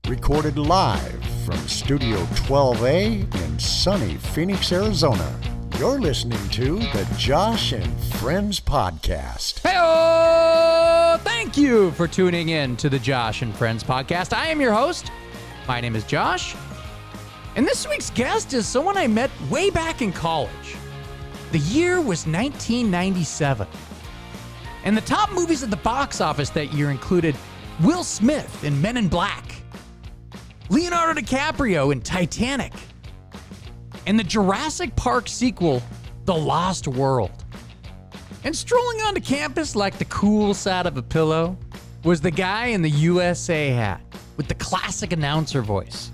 recorded live from Studio 12A in sunny Phoenix, Arizona. You're listening to the Josh and Friends Podcast. Hey-oh! Thank you for tuning in to the Josh and Friends Podcast. I am your host. My name is Josh. And this week's guest is someone I met way back in college. The year was 1997. And the top movies at the box office that year included Will Smith in Men in Black, Leonardo DiCaprio in Titanic, and the Jurassic Park sequel, The Lost World. And strolling onto campus like the cool side of a pillow was the guy in the USA hat with the classic announcer voice.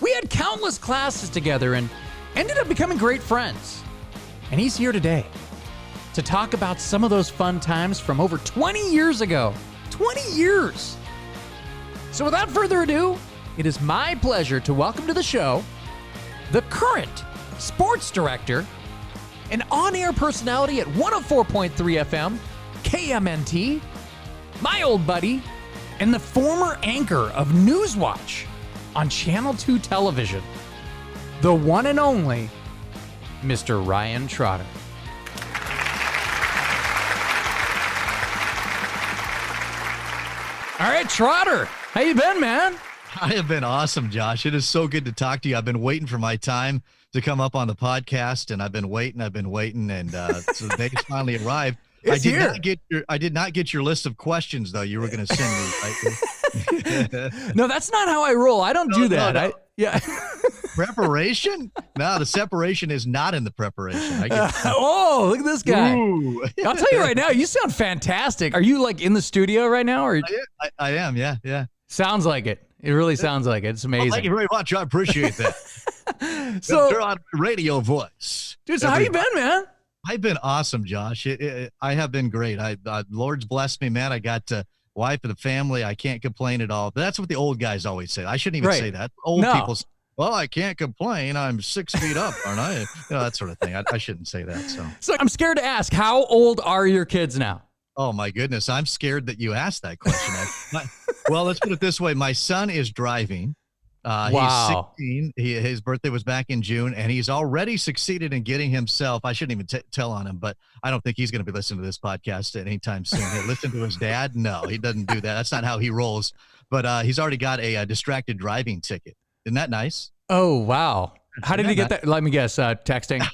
We had countless classes together and ended up becoming great friends. And he's here today to talk about some of those fun times from over 20 years ago. 20 years! So without further ado, it is my pleasure to welcome to the show the current sports director and on-air personality at 104.3 FM, KMNT, my old buddy, and the former anchor of Newswatch on Channel 2 television, the one and only Mr. Ryan Trotter. All right, Trotter, how you been, man? I have been awesome, Josh. It is so good to talk to you. I've been waiting for my time to come up on the podcast, and I've been waiting, and so the day finally arrived. I did not get your list of questions, though, you were going to send me, right? No, that's not how I roll. I don't do that. No. Yeah. Preparation? No, the separation is not in the preparation. Oh, look at this guy. Ooh. I'll tell you right now, you sound fantastic. Are you like in the studio right now? Or I am, yeah. Sounds like it. It really sounds like it. It's amazing. Well, thank you very much. I appreciate that. So, they're on radio voice. Dude, so how you been, man? I've been awesome, Josh. I have been great. Lord's blessed me, man. I got wife and a family. I can't complain at all. But that's what the old guys always say. I shouldn't even say that. Old people say, well, I can't complain. I'm 6 feet up, aren't I? That sort of thing. I shouldn't say that. So I'm scared to ask, how old are your kids now? Oh, my goodness. I'm scared that you asked that question. Well, let's put it this way. My son is driving. Wow. He's 16. His birthday was back in June, and he's already succeeded in getting himself. I shouldn't even tell on him, but I don't think he's going to be listening to this podcast anytime soon. Hey, listen to his dad? No, he doesn't do that. That's not how he rolls. But he's already got a distracted driving ticket. Isn't that nice? Oh, wow. How did he get that? Let me guess. Texting.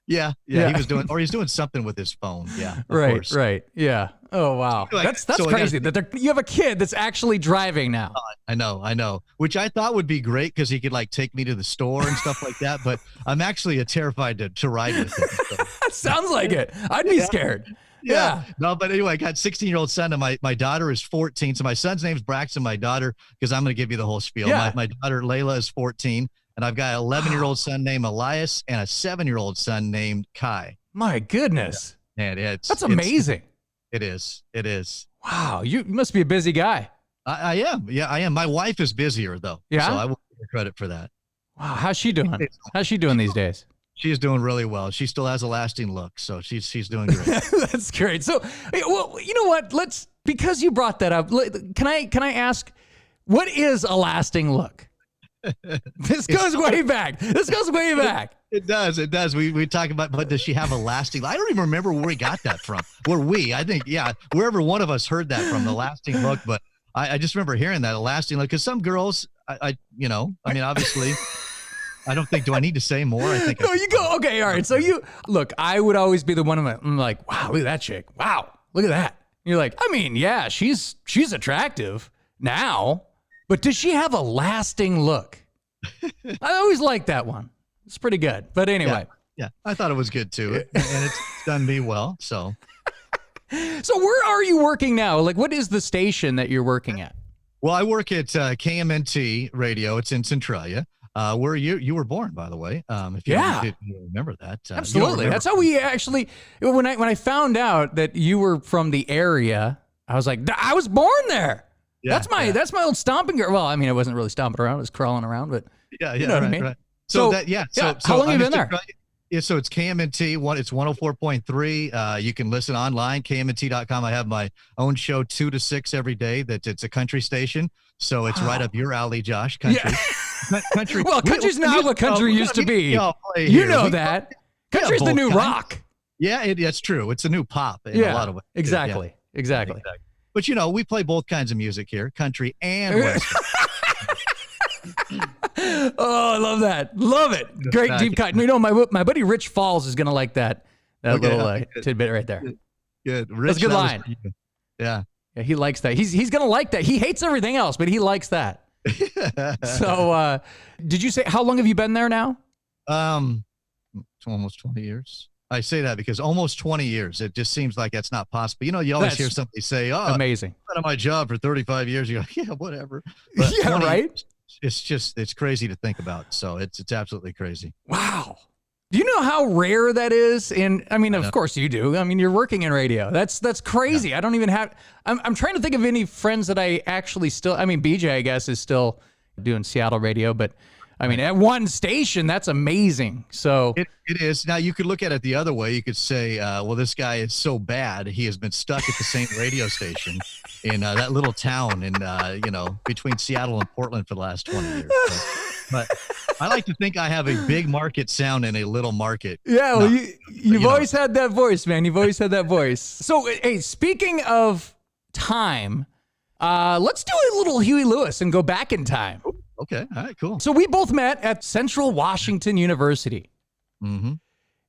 Yeah. He's doing something with his phone. Yeah. Right. Yeah. Oh, wow. That's crazy that you have a kid that's actually driving now. I know. Which I thought would be great because he could like take me to the store and stuff like that. But I'm actually terrified to ride with him. So. Sounds like it. I'd be scared. Yeah. No, but anyway, I got 16-year-old son, and my daughter is 14. So my son's name's Braxton. My daughter, because I'm going to give you the whole spiel. Yeah. My daughter Layla is 14. And I've got an 11-year-old son named Elias and a 7-year-old son named Kai. My goodness. And that's amazing. It is. Wow. You must be a busy guy. I am. Yeah, I am. My wife is busier, though. Yeah. So I will give her credit for that. Wow. How's she doing? How's she doing these days? She's doing really well. She still has a lasting look. So she's doing great. That's great. So, well, you know what? Because you brought that up, can I ask, what is a lasting look? This goes way back. It does. We talk about, but does she have a lasting? I don't even remember where we got that from. I think, wherever one of us heard that from, the lasting look. But I just remember hearing that, a lasting look. Because some girls, obviously, I don't think. Do I need to say more? I think. No, you go. Okay, all right. So I would always be the one I'm like, wow, look at that chick. Wow, look at that. And you're like, she's attractive now. But does she have a lasting look? I always like that one. It's pretty good. But anyway. Yeah, I thought it was good too. And it's done me well. So where are you working now? Like, what is the station that you're working at? Well, I work at KMNT Radio. It's in Centralia. Where you were born, by the way. If you didn't remember that. Absolutely. That's how we actually, when I found out that you were from the area, I was like, I was born there. Yeah, that's my old stomping ground. Well, I mean, I wasn't really stomping around; I was crawling around, but you know what I mean. So how long have you been there? Yeah, so it's KMNT. It's 104.3. You can listen online, KMNT.com. I have my own show 2 to 6 every day. It's a country station, so it's right up your alley, Josh. Country. Yeah. Country. Well, country's not what country used to be. You know that. Country's the new rock. Yeah, that's true. It's a new pop in a lot of ways. Exactly. Exactly. But we play both kinds of music here, country and western. Oh, I love that. Love it. Great deep cut. My buddy Rich Falls is going to like that little tidbit right there. Good. Rich, that's a good line. Yeah. Yeah, he likes that. He's going to like that. He hates everything else, but he likes that. So, did you say, how long have you been there now? It's almost 20 years. I say that because almost 20 years. It just seems like that's not possible. You always hear somebody say, "Oh, amazing. I've been on my job for 35 years." You go, "Yeah, whatever." But yeah, right. It's crazy to think about. So it's absolutely crazy. Wow. Do you know how rare that is? Of course you do. You're working in radio. That's crazy. Yeah. I don't even have. I'm trying to think of any friends that I actually still. BJ, I guess, is still doing Seattle radio, but. At one station, that's amazing. So it is. Now, you could look at it the other way. You could say, well, this guy is so bad. He has been stuck at the same radio station in that little town in, between Seattle and Portland for the last 20 years. But I like to think I have a big market sound in a little market. Yeah, well, you've always had that voice, man. You've always had that voice. So, hey, speaking of time, let's do a little Huey Lewis and go back in time. Okay. All right, cool. So we both met at Central Washington University. Mm-hmm.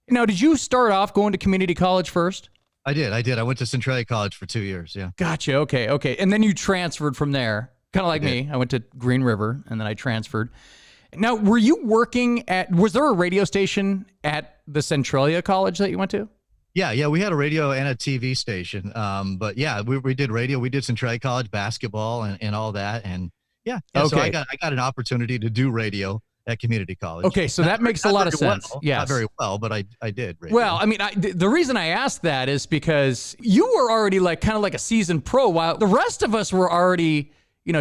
Now, did you start off going to community college first? I did. I went to Centralia College for 2 years. Yeah. Gotcha. Okay. And then you transferred from there, kind of like me. I went to Green River and then I transferred. Now, were you was there a radio station at the Centralia College that you went to? Yeah. We had a radio and a TV station. But yeah, we did radio. We did Centralia College basketball and all that. And yeah. Okay. So I got an opportunity to do radio at community college. Okay, so that makes a lot of sense. Yes. Not very well, but I did radio. Well, the reason I asked that is because you were already kind of like a seasoned pro, while the rest of us were already,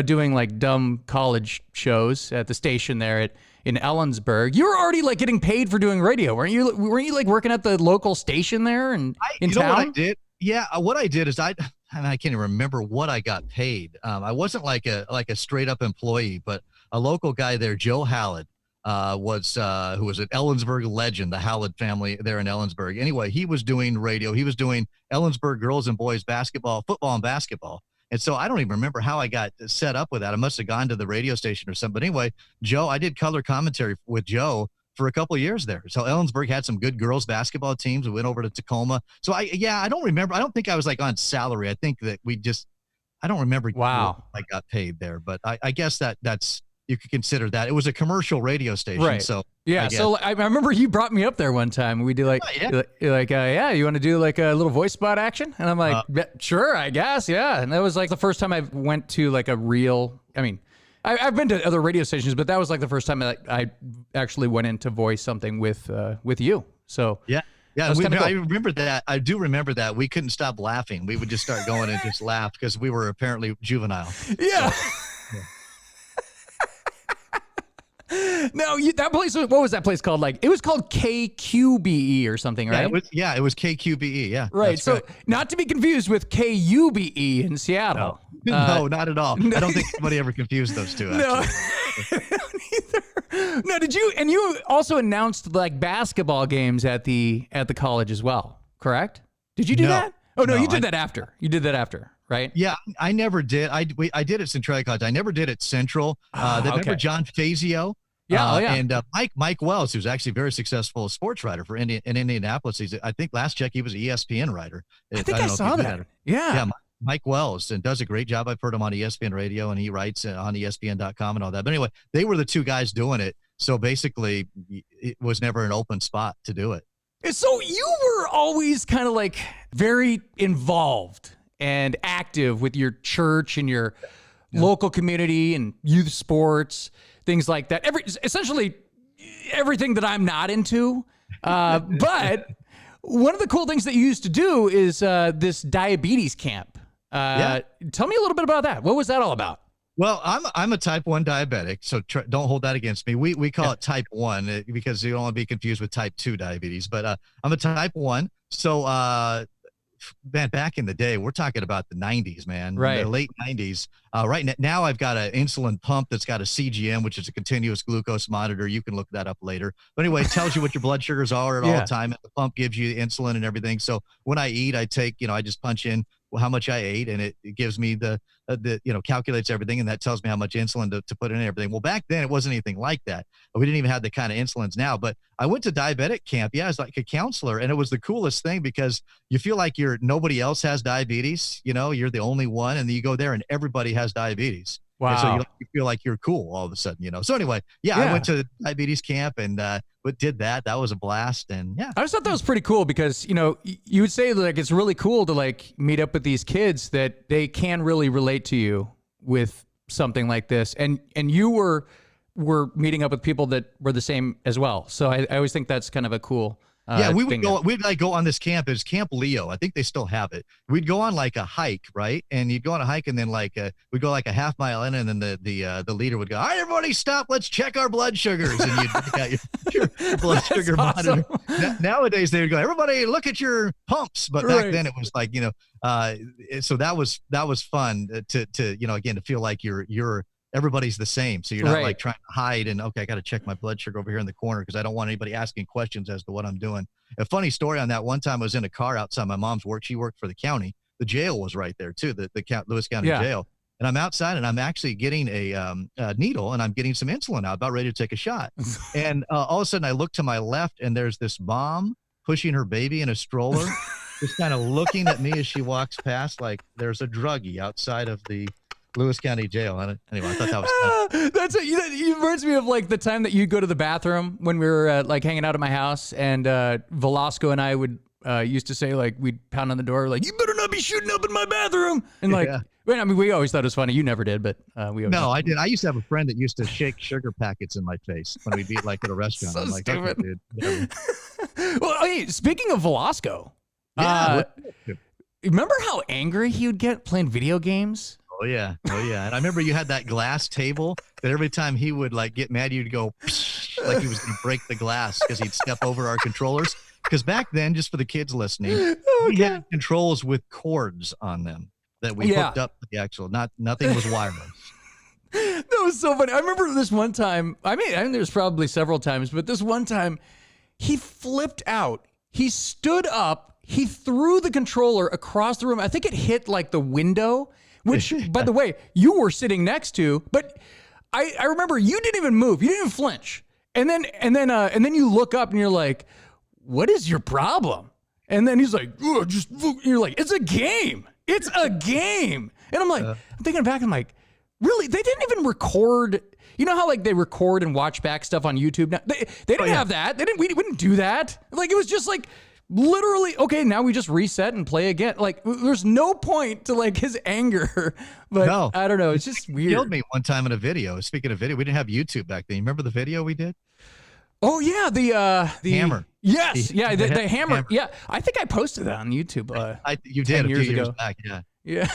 doing like dumb college shows at the station there in Ellensburg. You were already getting paid for doing radio, weren't you? Weren't you working at the local station there in town? You know what I did? Yeah, what I did is I can't even remember what I got paid. I wasn't like a straight up employee, but a local guy there, Joe Hallett, who was an Ellensburg legend, the Hallett family there in Ellensburg. Anyway, he was doing radio. He was doing Ellensburg girls and boys basketball, football and basketball. And so I don't even remember how I got set up with that. I must have gone to the radio station or something. But anyway, Joe, I did color commentary with Joe for a couple of years there. So Ellensburg had some good girls basketball teams. We went over to Tacoma. So I don't remember. I don't think I was on salary. I think that I don't remember. Wow. I got paid there, but I guess that's, you could consider that. It was a commercial radio station. Right. So yeah. So I remember you brought me up there one time. We do you want to do a little voice spot action? And I'm like, sure, I guess. Yeah. And that was the first time I went to a real, I've been to other radio stations, but that was the first time I actually went in to voice something with you. So yeah. Yeah, cool. I remember that. I do remember that. We couldn't stop laughing. We would just start going and just laugh because we were apparently juvenile. Yeah. So, yeah. No, that place. What was that place called? It was called KQBE or something, right? It was KQBE. Yeah, right. So not to be confused with KUBE in Seattle. No, not at all. I don't think anybody ever confused those two. Actually. No, neither. No, did you? And you also announced basketball games at the college as well, correct? Did you do that? Oh no, you did that after. You did that after. Right? Yeah, I never did. I did at Centralia College. I never did at Central. Remember John Fazio? Yeah, And Mike Wells, who's actually a very successful sports writer in Indianapolis. I think last check he was an ESPN writer. I think I saw that. Yeah, Mike Wells, and does a great job. I've heard him on ESPN Radio, and he writes on ESPN.com and all that. But anyway, they were the two guys doing it. So basically, it was never an open spot to do it. So you were always kind of very involved and active with your church and your local community and youth sports, things like that. Essentially everything that I'm not into. But one of the cool things that you used to do is this diabetes camp. Tell me a little bit about that. What was that all about? Well, I'm a type 1 diabetic, so don't hold that against me. We call it type 1 because you don't want to be confused with type 2 diabetes. But I'm a type 1. So, man, back in the day, we're talking about the 90s, man. Right. The late 90s. Right now, I've got an insulin pump that's got a CGM, which is a continuous glucose monitor. You can look that up later. But anyway, it tells you what your blood sugars are at all the time. The pump gives you insulin and everything. So when I eat, I take, I just punch in how much I ate, and it gives me the calculates everything, and that tells me how much insulin to put in and everything. Well, back then it wasn't anything like that. We didn't even have the kind of insulins now, but I went to diabetic camp. Yeah, I was like a counselor, and it was the coolest thing because you feel like nobody else has diabetes. You're the only one, and then you go there and everybody has diabetes. Wow. And so you feel like you're cool all of a sudden, So anyway, I went to diabetes camp and but did that. That was a blast. And yeah. I just thought that was pretty cool because, you would say like it's really cool to like meet up with these kids that they can really relate to you with something like this. And you were meeting up with people that were the same as well. So I always think that's kind of a cool we'd go on this camp. It's Camp Leo. I think they still have it. We'd go on like a hike, right? And you'd go on a hike, and then we'd go like a half mile in, and then the leader would go, "All right, everybody, stop! Let's check our blood sugars." And you'd got your blood sugar monitor. Nowadays they would go, "Everybody, look at your pumps." But back then it was like so that was fun to again to feel like you're everybody's the same. So you're not like trying to hide and, okay, I got to check my blood sugar over here in the corner because I don't want anybody asking questions as to what I'm doing. A funny story on that, one time I was in a car outside my mom's work. She worked for the county. The jail was right there too, the Lewis County jail. And I'm outside and I'm actually getting a needle and I'm getting some insulin out, about ready to take a shot. And all of a sudden I look to my left and there's this mom pushing her baby in a stroller, just kind of looking at me as she walks past like there's a druggie outside of the Lewis County Jail. Anyway, I thought that was that's it reminds me of like the time that you go to the bathroom when we were like hanging out at my house, and Velasco and I would used to say, like, we'd pound on the door like, "You better not be shooting up in my bathroom," and like I mean, we always thought it was funny. You never did, but we always I did. I used to have a friend that used to shake sugar packets in my face when we'd be like at a restaurant. So I'm like, stupid. "Okay, dude." Well, hey, speaking of Velasco, remember how angry he would get playing video games? Oh yeah. And I remember you had that glass table that every time he would like get mad, you'd go like he was going to break the glass because he'd step over our controllers. Because back then, just for the kids listening, we had controls with cords on them that we hooked up to the actual. Nothing was wireless. That was so funny. I remember this one time. I mean, there's probably several times, but this one time, he flipped out. He stood up. He threw the controller across the room. I think it hit like the window. Which, by the way, you were sitting next to, but I remember you didn't even move. You didn't even flinch. And then you look up and you're like, "What is your problem?" And then he's like, you're like, "It's a game. It's a game." And I'm like, I'm thinking back, I'm like, really? They didn't even record. You know how like they record and watch back stuff on YouTube now? They didn't have that. We didn't do that. Like, it was just like, literally, okay, now we just reset and play again. Like, there's no point to like his anger, but no. I don't know. It's just weird. He killed me one time in a video. Speaking of video, we didn't have YouTube back then. You remember the video we did? Oh yeah, the hammer. Yes, the hammer. Yeah, I think I posted that on YouTube. You did 10 years a few years ago. back. Yeah.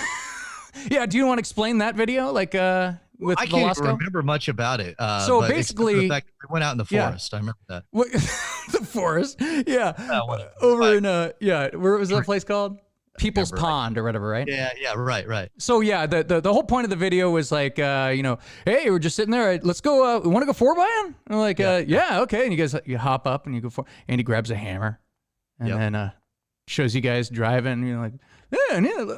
Yeah. Do you want to explain that video, like with I Velasco? can't remember much about it. So but basically, we went out in the forest. I remember that. The forest. Yeah. Over in where was that place called? People's Pond or whatever, right? Yeah, right. So yeah, the whole point of the video was like, hey, we're just sitting there. Let's go. Want to go 4x? And we're like, yeah, okay. And you hop up and you go for. And he grabs a hammer, and then shows you guys driving. And you're like,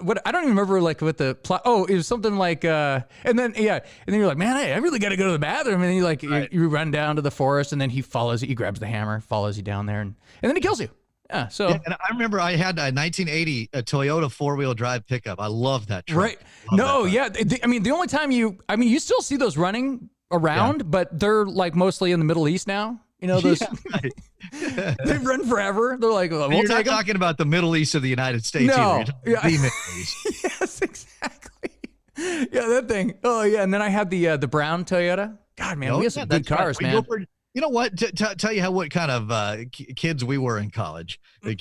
what? I don't even remember like what the plot. Oh, it was something like, and then you're like, man, I really got to go to the bathroom. And then you like you run down to the forest, and then he follows you. He grabs the hammer, follows you down there, and then he kills you. Yeah, so and I remember I had a 1980 Toyota 4-wheel drive pickup. I love that truck. Right? The only time you still see those running around, but they're like mostly in the Middle East now. You know those. They run forever. They're like, we'll you're take not them. talking about the Middle East of the United States. No, the Middle East. Yes, exactly. Yeah, that thing. Oh yeah, and then I had the brown Toyota. God, man, we have some good cars, man. You know what? Tell you what kind of kids we were in college, not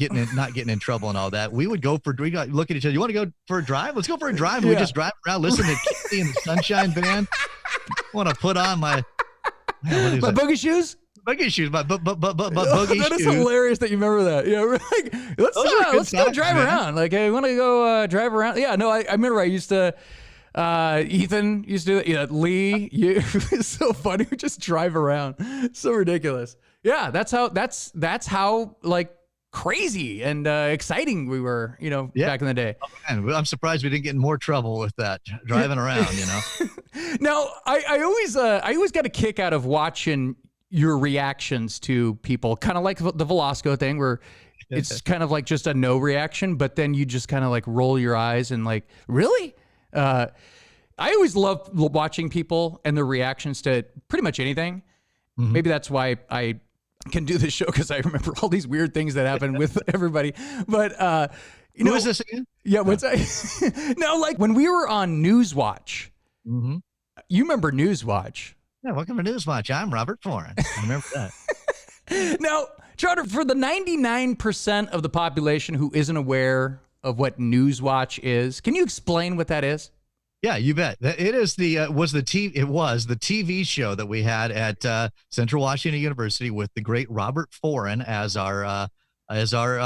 getting in trouble and all that. We would look at each other. You want to go for a drive? Let's go for a drive. And we just drive around, listen to Kissing and the Sunshine Band. I want to put on my boogie shoes. Boogie shoes, but boogie shoes. That is hilarious that you remember that. Yeah, we're like, let's go drive around. Like, hey, want to go drive around? Yeah, no, I remember I used to. Ethan used to do that. Yeah, Lee, it's so funny. We just drive around. So ridiculous. Yeah, that's how like crazy and exciting we were, back in the day. Oh, man, I'm surprised we didn't get in more trouble with that driving around, Now, I always got a kick out of watching your reactions to people, kind of like the Velasco thing where it's kind of like just a no reaction, but then you just kind of like roll your eyes and like, really? I always love watching people and their reactions to pretty much anything. Mm-hmm. Maybe that's why I can do this show, because I remember all these weird things that happen with everybody. But who is this again? Yeah, what's that? No, like when we were on Newswatch. Mm-hmm. You remember Newswatch? Yeah, welcome to Newswatch. I'm Robert Foreign. I remember that. Now, Trotter, for the 99% of the population who isn't aware of what Newswatch is, can you explain what that is? Yeah, you bet. It is the TV show that we had at Central Washington University with the great Robert Foreign as our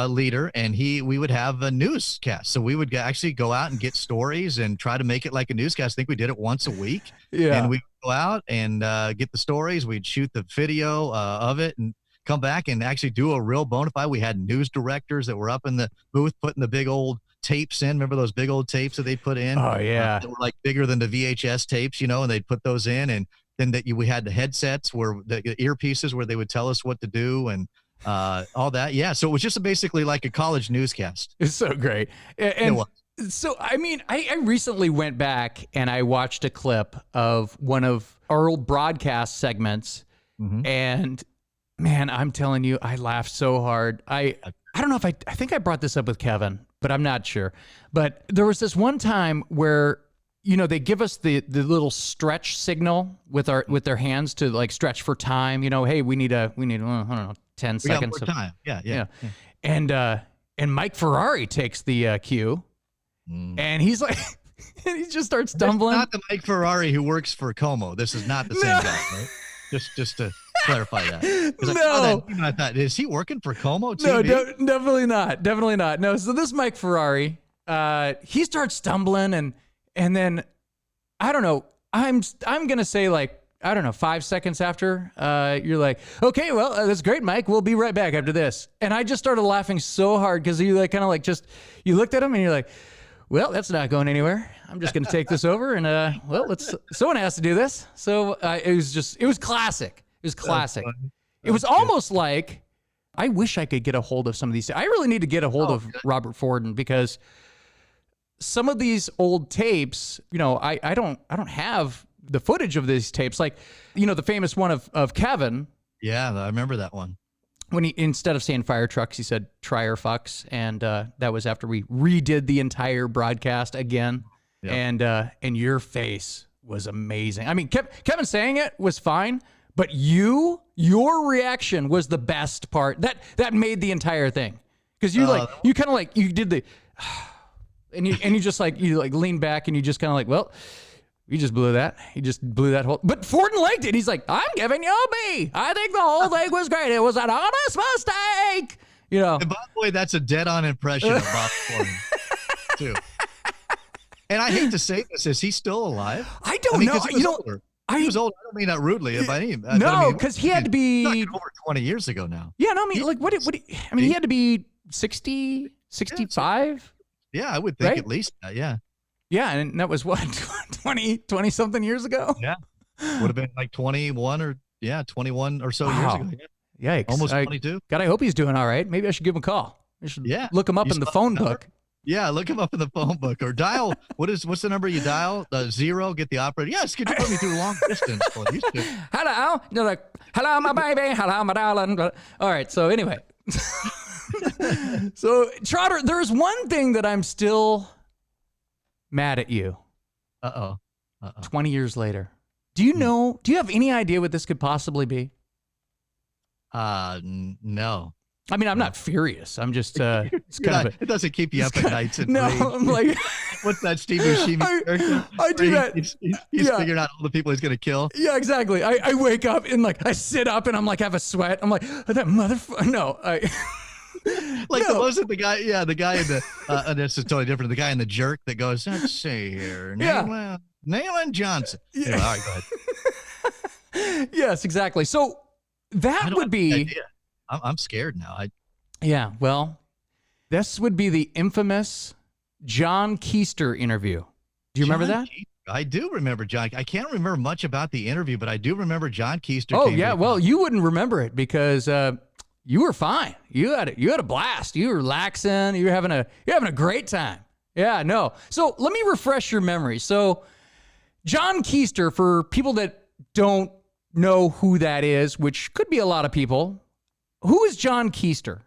leader, and we would have a newscast. So we would actually go out and get stories and try to make it like a newscast. I think we did it once a week. Yeah, and we'd go out and get the stories. We'd shoot the video of it and come back and actually do a real bona fide. We had news directors that were up in the booth putting the big old tapes in. Remember those big old tapes that they put in? Oh yeah, that were like bigger than the VHS tapes, and they'd put those in. And then we had the headsets where the earpieces where they would tell us what to do and all that. Yeah, so it was just basically like a college newscast. It's so great. And so I mean, I recently went back and I watched a clip of one of our old broadcast segments, and man, I'm telling you, I laughed so hard. I don't know if I think I brought this up with Kevin, but I'm not sure. But there was this one time where, they give us the little stretch signal with their hands to like stretch for time. Hey, we need I don't know, 10 seconds of time. Yeah. And Mike Ferrari takes the cue, and he's like, and he just starts stumbling. It's not the Mike Ferrari who works for Como. This is not the same guy, right? Just to clarify that. No. I thought, is he working for Como TV? No, definitely not. Definitely not. No, so this Mike Ferrari, he starts stumbling and then, I don't know, I'm going to say like, I don't know, 5 seconds after, you're like, okay, well, that's great, Mike. We'll be right back after this. And I just started laughing so hard because you like kind of like you looked at him and you're like, well, that's not going anywhere. I'm just going to take this over and, someone has to do this. So it was classic. It was classic. It was almost like, I wish I could get a hold of some of these. I really need to get a hold of Robert Forden, because some of these old tapes, I don't have the footage of these tapes. Like, the famous one of Kevin. Yeah, I remember that one. When he, instead of saying fire trucks, he said try or fucks. And that was after we redid the entire broadcast again. Yep. And your face was amazing. I mean, Kevin saying it was fine, but your reaction was the best part. That made the entire thing. Because you you did the, and you just leaned back and you just kind of like, well, you just blew that. He just blew that whole. But Forden liked it. He's like, I'm giving you a B. I think the whole thing was great. It was an honest mistake. And by the way, that's a dead-on impression of Bob Forden, too. And I hate to say this, is he still alive? I don't know. He was older. He was old. I don't mean that rudely by any means. No, because he had to be over 20 years ago now. Yeah, no, I mean, he had to be 60, 65. Yeah, I would think at least that. Yeah. Yeah, and that was what, 20 something years ago? Yeah. Would have been like 21 or so years ago. Yeah. Yikes. Almost 22. God, I hope he's doing all right. Maybe I should give him a call. I should look him up in the phone book. Yeah, look him up in the phone book or dial. What's the number you dial? 0, get the operator. Yes, could you put me through long distance? Hello. You're like, hello, my baby. Hello, my darling. All right. So anyway. So Trotter, there's one thing that I'm still mad at you. 20 years later. Do you have any idea what this could possibly be? No. I mean, I'm not furious. I'm just, it's kind of. It doesn't keep you up at nights. No, I'm like. What's that Steve Buscemi character? I do that. He's figuring out all the people he's going to kill. Yeah, exactly. I wake up and like, I sit up and I'm like, have a sweat. I'm like, oh, that motherfucker. No, wasn't the guy in the, this is totally different. The guy in The Jerk that goes, let's see here. Nayland Johnson. Yeah. Anyway, all right, go ahead. Yes, exactly. So that would be. I'm scared now. Yeah, well, this would be the infamous John Keister interview. Do you remember that? I do remember John. I can't remember much about the interview, but I do remember John Keister. Oh yeah, well, you wouldn't remember it because you were fine. You had a blast. You were relaxing. You're having a great time. Yeah, no. So let me refresh your memory. So John Keister, for people that don't know who that is, which could be a lot of people, who is John Keister?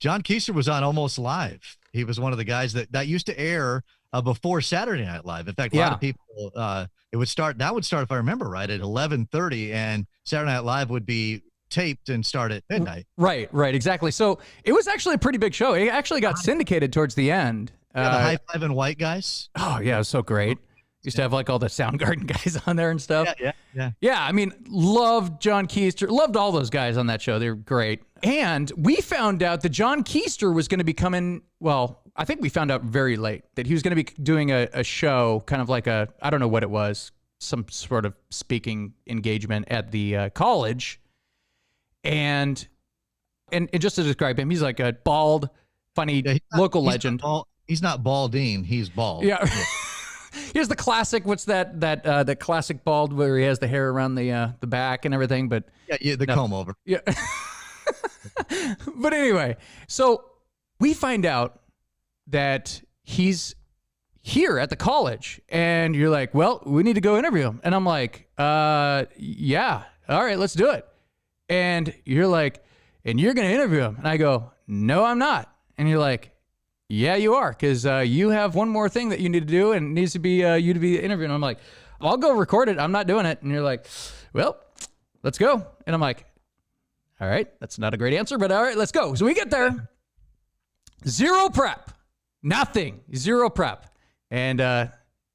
John Keister was on Almost Live. He was one of the guys that used to air before Saturday Night Live. In fact, a lot of people, that would start, if I remember right, at 11:30, and Saturday Night Live would be taped and start at midnight. Right, exactly. So it was actually a pretty big show. It actually got syndicated towards the end. The high-fiving white guys. Oh, yeah, it was so great. Used to have like all the Soundgarden guys on there and stuff. Yeah. Yeah, I mean, loved John Keister. Loved all those guys on that show. They were great. And we found out that John Keister was going to be coming, well, I think we found out very late that he was going to be doing a show, kind of like I don't know what it was, some sort of speaking engagement at the college. And just to describe him, he's like a bald, funny local legend. He's not balding, he's bald. Yeah. Here's the classic. What's that classic bald where he has the hair around the back and everything? But the comb over. Yeah. But anyway, so we find out that he's here at the college, and you're like, well, we need to go interview him. And I'm like, yeah, all right, let's do it. And you're like, and you're going to interview him. And I go, no, I'm not. And you're like, yeah, you are, because you have one more thing that you need to do, and it needs to be you to be interviewing. I'm like, I'll go record it. I'm not doing it. And you're like, well, let's go. And I'm like, all right, that's not a great answer, but all right, let's go. So we get there. Zero prep. Nothing. Zero prep. And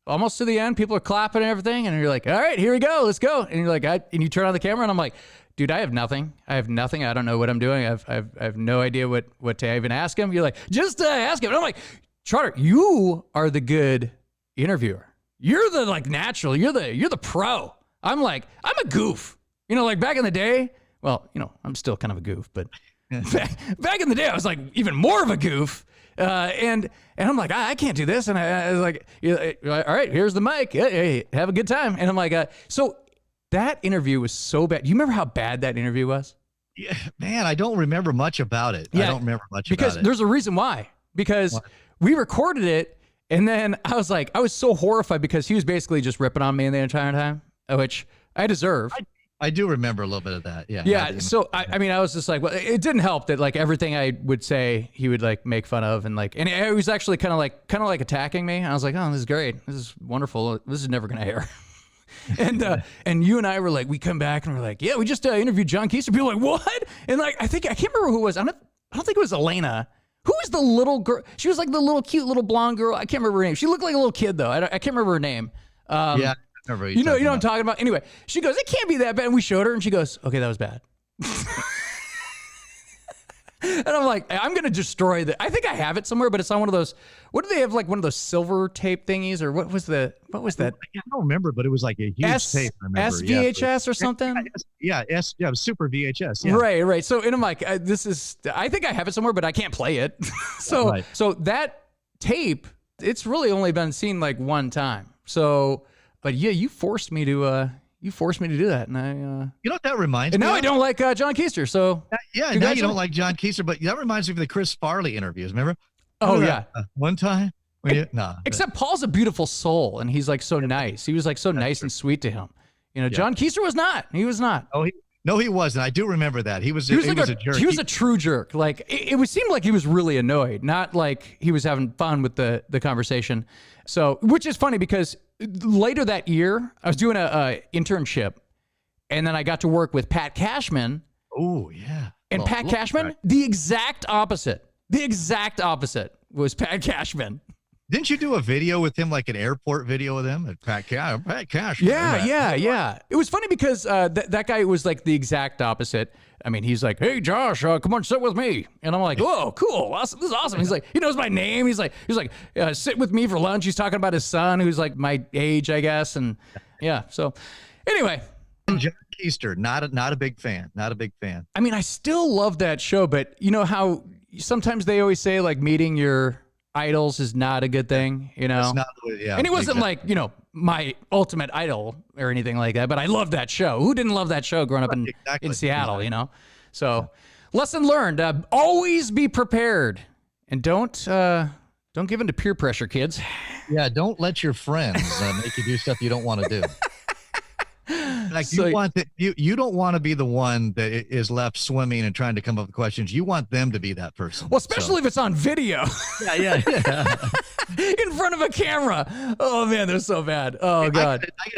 almost to the end, people are clapping and everything, and you're like, all right, here we go. Let's go. And you're like, and you turn on the camera, and I'm like, dude, I have nothing. I don't know what I'm doing. I have no idea what to even ask him. You're like, just ask him. And I'm like, Trotter, you are the good interviewer. You're the like natural. You're the pro. I'm like, I'm a goof. You know, like back in the day. Well, you know, I'm still kind of a goof, but back in the day, I was like even more of a goof. And I'm like, I can't do this. And I was like, all right, here's the mic. Hey, have a good time. And I'm like, so. That interview was so bad. You remember how bad that interview was? Yeah, man, I don't remember much about it. Yeah, I don't remember much because about it. There's a reason why. Because we recorded it, and then I was so horrified because he was basically just ripping on me the entire time, which I deserve. I do remember a little bit of that. Yeah. Yeah. So I mean, I was just like, well, it didn't help that like everything I would say, he would like make fun of, and it was actually kind of like attacking me. I was like, oh, this is great. This is wonderful. This is never gonna air. And you and I were like, we come back and we're like, yeah, we just interviewed John Keister. People were like, what? And like, I can't remember who it was. I don't think it was Elena. Who was the little girl? She was like the little cute little blonde girl. I can't remember her name. She looked like a little kid though. I can't remember her name. Yeah, I remember you know what I'm talking about. Anyway, she goes, it can't be that bad. And we showed her, and she goes, okay, that was bad. And I'm like, I'm going to destroy that. I think I have it somewhere, but it's on one of those, what do they have, like one of those silver tape thingies, or what was that? I don't remember, but it was like a huge tape. I remember. SVHS or something? Yeah, super VHS. Yeah. Right. So, and I'm like, I think I have it somewhere, but I can't play it. So that tape, it's really only been seen like one time. So, but yeah, you forced me to do that, and I. You know what that reminds me? And now of? I don't like John Keister. So yeah, now you don't like John Keister, but that reminds me of the Chris Farley interviews. Remember? Oh yeah, one time. Except Paul's a beautiful soul, and he's like so nice. He was like so nice and sweet to him. You know, John Keister was not. He was not. No, he wasn't. I do remember that. He was a jerk. He was a true jerk. Like it would seem like he was really annoyed, not like he was having fun with the conversation. So, which is funny because later that year, I was doing a internship, and then I got to work with Pat Cashman, Oh, yeah. And Pat Cashman, the exact opposite. The exact opposite was Pat Cashman. Didn't you do a video with him, like an airport video with him? Pat Cashman. Yeah. It was funny because that guy was like the exact opposite. I mean, he's like, hey, Josh, come on, sit with me. And I'm like, whoa, cool. Awesome. This is awesome. He's like, he knows my name. He's like, sit with me for lunch. He's talking about his son, who's like my age, I guess. And yeah. So anyway. John Keister, not a big fan. Not a big fan. I mean, I still love that show, but you know how sometimes they always say like meeting your idols is not a good thing, you know? And he wasn't like, you know, my ultimate idol or anything like that, but I love that show. Who didn't love that show growing up in Seattle, you know? So lesson learned, always be prepared and don't give in to peer pressure, kids. Yeah. Don't let your friends make you do stuff you don't want to do. Like so, you don't want to be the one that is left swimming and trying to come up with questions. You want them to be that person. Well, especially if it's on video. Yeah. In front of a camera. Oh man, they're so bad. Oh God. I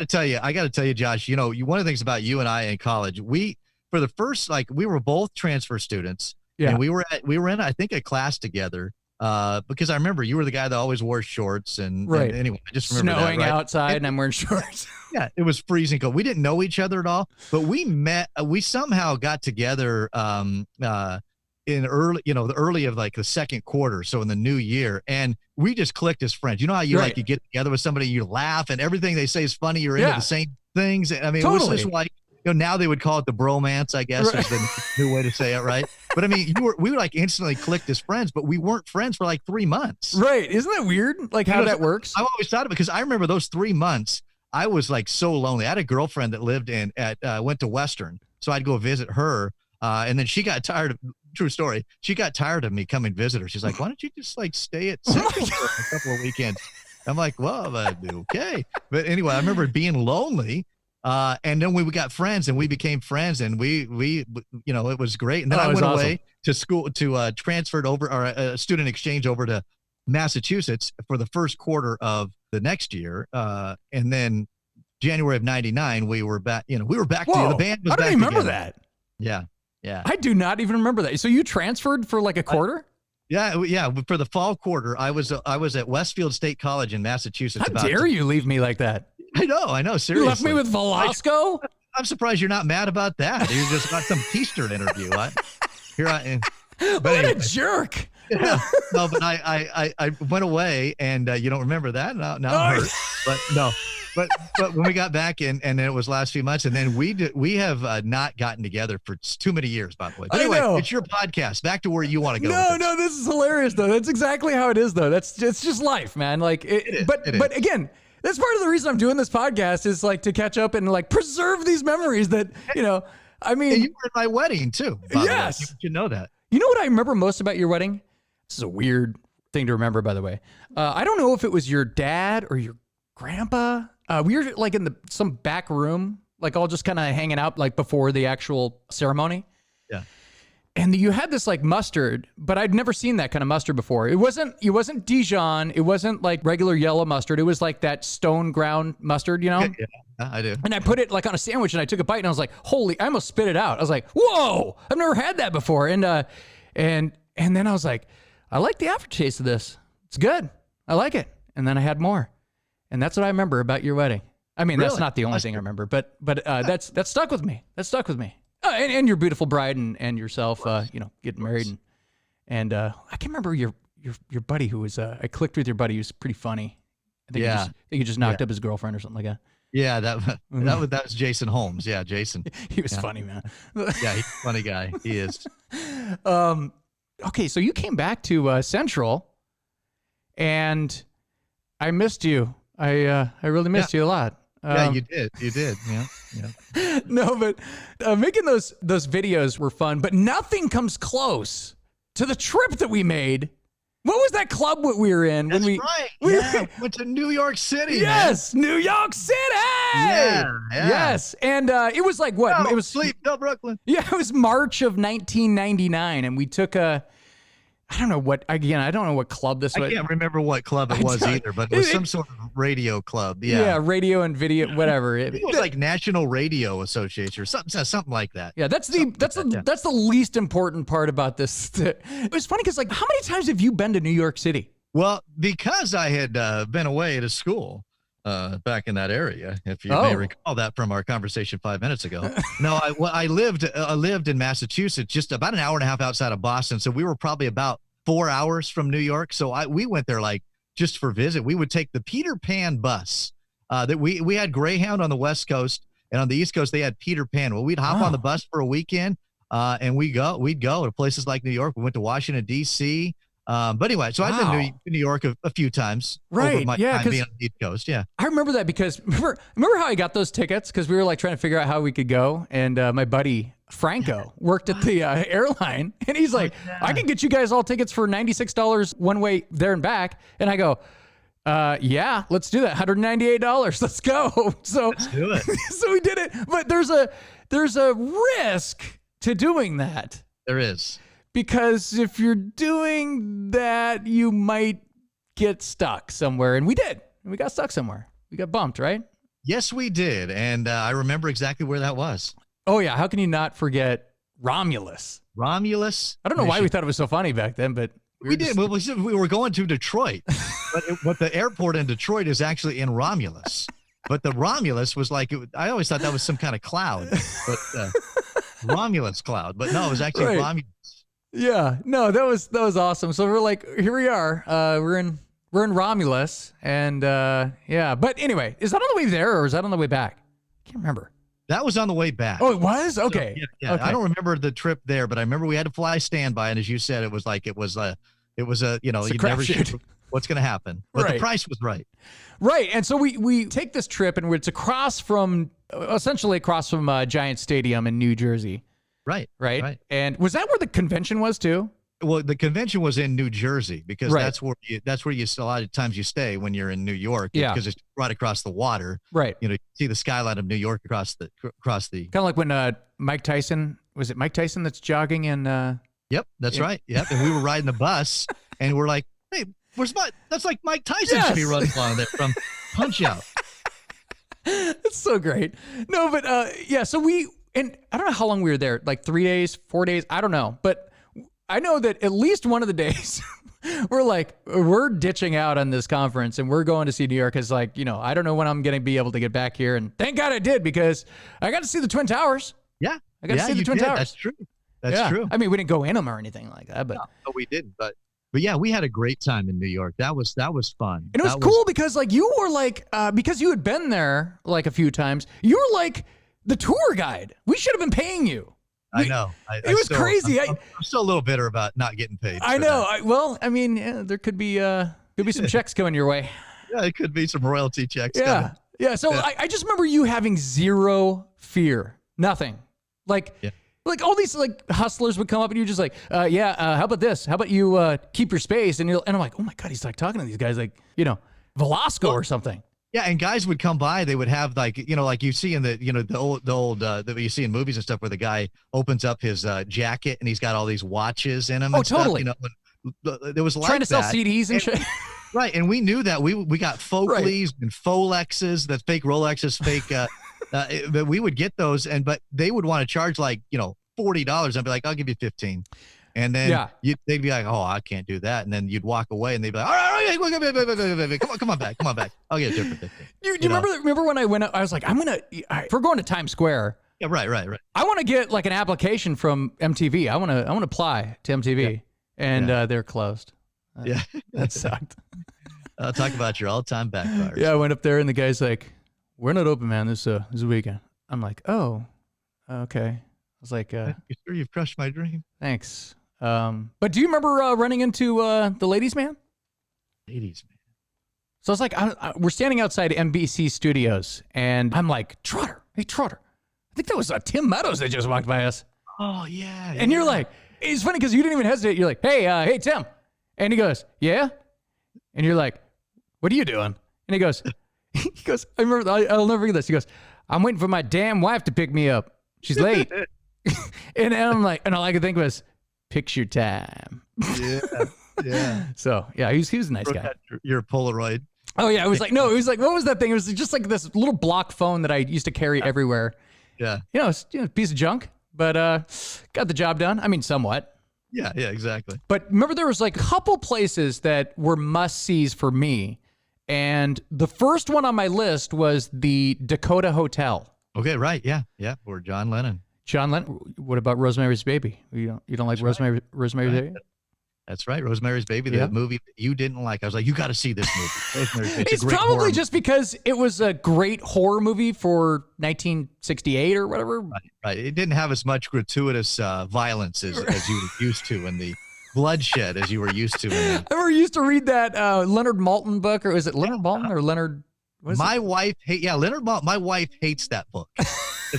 gotta tell you, Josh, you know, one of the things about you and I in college, we were both transfer students. Yeah. And we were in, I think, a class together. Because I remember you were the guy that always wore shorts and anyway, I just remember snowing that, right? outside and I'm wearing shorts. Yeah, it was freezing cold. We didn't know each other at all, but we somehow got together in the early of like the second quarter, so in the new year, and we just clicked as friends. You know how you you get together with somebody, you laugh, and everything they say is funny. You're into the same things. I mean, totally. It was just like, you know, now they would call it the bromance, I guess, is the new way to say it, right? But I mean, we were like instantly clicked as friends, but we weren't friends for like 3 months. Right. Isn't that weird? Like how that works? I always thought of it because I remember those 3 months, I was like so lonely. I had a girlfriend that lived went to Western. So I'd go visit her. And then she got tired of, true story, she got tired of me coming visit her. She's like, why don't you just like stay at Central for a couple of weekends? I'm like, well, okay. But anyway, I remember being lonely. And then we got friends and we became friends and we you know, it was great. And then I went away to school transferred over or student exchange over to Massachusetts for the first quarter of the next year. And then January of 99, we were back, you know, we were back to the band was back. I don't remember that. Yeah. Yeah. I do not even remember that. So you transferred for like a quarter? Yeah. For the fall quarter, I was at Westfield State College in Massachusetts. How dare you leave me like that? I know. Seriously. You left me with Velasco? I'm surprised you're not mad about that. You just got some Keister interview. What a jerk. Yeah. No, but I went away and you don't remember that? No, I'm hurt. But no. But when we got back in, and then it was last few months, and then we have not gotten together for too many years, by the way. But anyway, it's your podcast. Back to where you want to go. No, this is hilarious though. That's exactly how it is though. It's just life, man. Like, but again, that's part of the reason I'm doing this podcast is like to catch up and like preserve these memories that, you know, I mean. And you were at my wedding too. Yes. You should know that. You know what I remember most about your wedding? This is a weird thing to remember, by the way. I don't know if it was your dad or your grandpa. We were like in some back room, like all just kind of hanging out like before the actual ceremony. Yeah. And you had this like mustard, but I'd never seen that kind of mustard before. It wasn't Dijon. It wasn't like regular yellow mustard. It was like that stone ground mustard, you know? Yeah, I do. And I put it like on a sandwich and I took a bite and I was like, holy, I almost spit it out. I was like, whoa, I've never had that before. And then I was like, I like the aftertaste of this. It's good. I like it. And then I had more. And that's what I remember about your wedding. I mean, really? That's not the only thing I remember, but that's stuck with me. That stuck with me. And your beautiful bride and yourself, you know, getting married. And I can't remember your buddy who was, I clicked with your buddy. He was pretty funny. I think he just knocked up his girlfriend or something like that. Yeah, that was Jason Holmes. Yeah, Jason. He was funny, man. Yeah, he's a funny guy. He is. Okay, so you came back to Central, and I missed you. I really missed you a lot. Yeah, you did. Yeah. No, but making those videos were fun, but nothing comes close to the trip that we made. What was that club we were in? That's right. Went to New York City. Yes, man. New York City. Yeah. Yes, and it was like what? It was Brooklyn. Yeah, it was March of 1999, and we took I don't know what club this was. I can't remember what club it was either, but it was some sort of radio club. Yeah, radio and video, whatever. It was like National Radio Association or something like that. Yeah, that's the least important part about this. It was funny because like, how many times have you been to New York City? Well, because I had been away to school back in that area, if you may recall that from our conversation 5 minutes ago. No, I lived in Massachusetts, just about an hour and a half outside of Boston. So we were probably about 4 hours from New York. So we went there like just for visit. We would take the Peter Pan bus. That we had Greyhound on the West Coast, and on the East Coast they had Peter Pan. Well, we'd hop on the bus for a weekend, and we'd go to places like New York. We went to Washington D.C. But anyway, so I've been to New York a few times. Right. Over my time being on the East Coast. Yeah. I remember that because remember how I got those tickets? Because we were like trying to figure out how we could go. And my buddy Franco worked at the airline, and he's like, I can get you guys all tickets for $96 one way there and back. And I go, yeah, let's do that. $198. Let's go. So let's do it. So we did it. But there's a risk to doing that. There is. Because if you're doing that, you might get stuck somewhere. And we did. We got stuck somewhere. We got bumped, right? Yes, we did. And I remember exactly where that was. Oh, yeah. How can you not forget Romulus? Romulus? I don't know why we thought it was so funny back then, but... We did. We were going to Detroit. but the airport in Detroit is actually in Romulus. But the Romulus was like... I always thought that was some kind of cloud. But Romulus cloud. But no, it was actually Romulus. Yeah, no, that was awesome. So we're like, here we are. We're in Romulus, and yeah. But anyway, is that on the way there or is that on the way back? I can't remember. That was on the way back. Oh, it was? Okay. So, yeah. Okay. I don't remember the trip there, but I remember we had to fly standby, and as you said, it was a you never sure what's going to happen, but the price was right. Right, and so we take this trip, and it's essentially across from Giant Stadium in New Jersey. Right. And was that where the convention was too? Well, the convention was in New Jersey because that's where you a lot of times you stay when you're in New York. Yeah. Because it's right across the water. Right. You see the skyline of New York across the. Kind of like when Mike Tyson, was it Mike Tyson that's jogging in? Yep, that's right. Yep, and we were riding the bus, and we're like, hey, where's that's like Mike Tyson should be running along there from Punch Out. That's so great. No, but yeah. So and I don't know how long we were there, like 3 days, 4 days, I don't know. But I know that at least one of the days we're ditching out on this conference and we're going to see New York because I don't know when I'm going to be able to get back here. And thank God I did because I got to see the Twin Towers. Yeah. I got to see the Twin Towers. That's true. That's true. I mean, we didn't go in them or anything like that, but no, we didn't. But yeah, we had a great time in New York. That was fun. And it was cool because you were because you had been there like a few times, you were like the tour guide. We should have been paying you. I know. It was crazy. I'm still a little bitter about not getting paid. I know. There could be some checks coming your way. Yeah, it could be some royalty checks coming. Yeah. So I just remember you having zero fear. Nothing. Like all these hustlers would come up and you're just like, how about this? How about you keep your space? And I'm like, oh my God, he's like talking to these guys like, Velasco or something. Yeah, and guys would come by. They would have like you see in the old that you see in movies and stuff where the guy opens up his jacket and he's got all these watches in him. Oh, and totally. Stuff, there was trying to sell CDs and shit. Right, and we knew that we got Folkleys and Folexes, that's fake Rolexes, fake. But we would get those, but they would want to charge like $40. I'd be like, I'll give you 15. And then they'd be like, oh, I can't do that. And then you'd walk away and they'd be like, all right, come on back. I'll get it for 15. Do you remember when I went up, I was like, if we're going to Times Square. Yeah, right. I want to get like an application from MTV. I want to apply to MTV and they're closed. That sucked. Talk about your all-time backfires. Yeah, I went up there and the guy's like, we're not open, man, this weekend. I'm like, oh, okay. I was like, you sure you've crushed my dream? Thanks. But do you remember running into the ladies' man? Ladies' man. So it's like, we're standing outside NBC Studios, and I'm like, Trotter, hey, Trotter. I think that was Tim Meadows that just walked by us. Oh, yeah. And you're like, it's funny because you didn't even hesitate. You're like, hey, Tim. And he goes, yeah? And you're like, what are you doing? And he goes, I remember, I'll never forget this. He goes, I'm waiting for my damn wife to pick me up. She's late. And I'm like, and all I could think was, Picture time. Yeah. Yeah. So yeah, he was a nice guy. Your Polaroid. Oh yeah, it was like what was that thing? It was just like this little block phone that I used to carry everywhere. Yeah. It's a piece of junk, but got the job done. I mean, somewhat. Yeah, exactly. But remember, there was like a couple places that were must-sees for me. And the first one on my list was the Dakota Hotel. Okay, right. Yeah. Or John Lennon. John Lennon. What about Rosemary's Baby? You don't like Rosemary's Baby? That's right. Rosemary's Baby, the movie that you didn't like. I was like, you got to see this movie. Rosemary's Baby. It's probably just because it was a great horror movie for 1968 or whatever. Right. It didn't have as much gratuitous violence as you were used to, and the bloodshed as you were used to. I remember used to read that Leonard Maltin book, or is it Leonard Maltin or Leonard? My wife Leonard Maltin. My wife hates that book.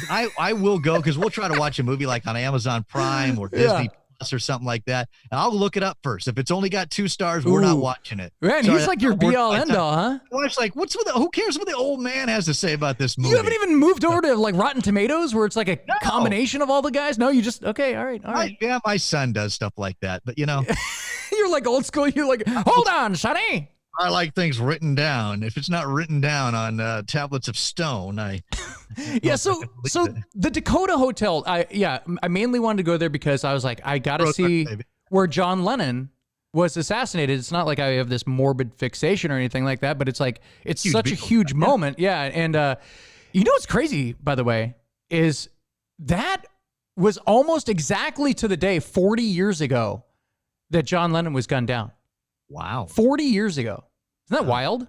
I will go because we'll try to watch a movie like on Amazon Prime or Disney Plus or something like that, and I'll look it up first. If it's only got 2 stars, we're not watching it. Man, he's like your be-all, end-all, huh? My wife's like, who cares what the old man has to say about this movie? You haven't even moved over to like Rotten Tomatoes, where it's like a combination of all the guys? No, you just, okay, all right. Yeah, my son does stuff like that, but You're like old school. You're like, hold on, sonny. I like things written down. If it's not written down on tablets of stone, So the Dakota Hotel, I mainly wanted to go there because I was like, I got to see where John Lennon was assassinated. It's not like I have this morbid fixation or anything like that, but it's like, it's such a huge moment. Yeah. And you know what's crazy, by the way, is that was almost exactly to the day 40 years ago that John Lennon was gunned down. Wow. 40 years ago. Isn't that wild?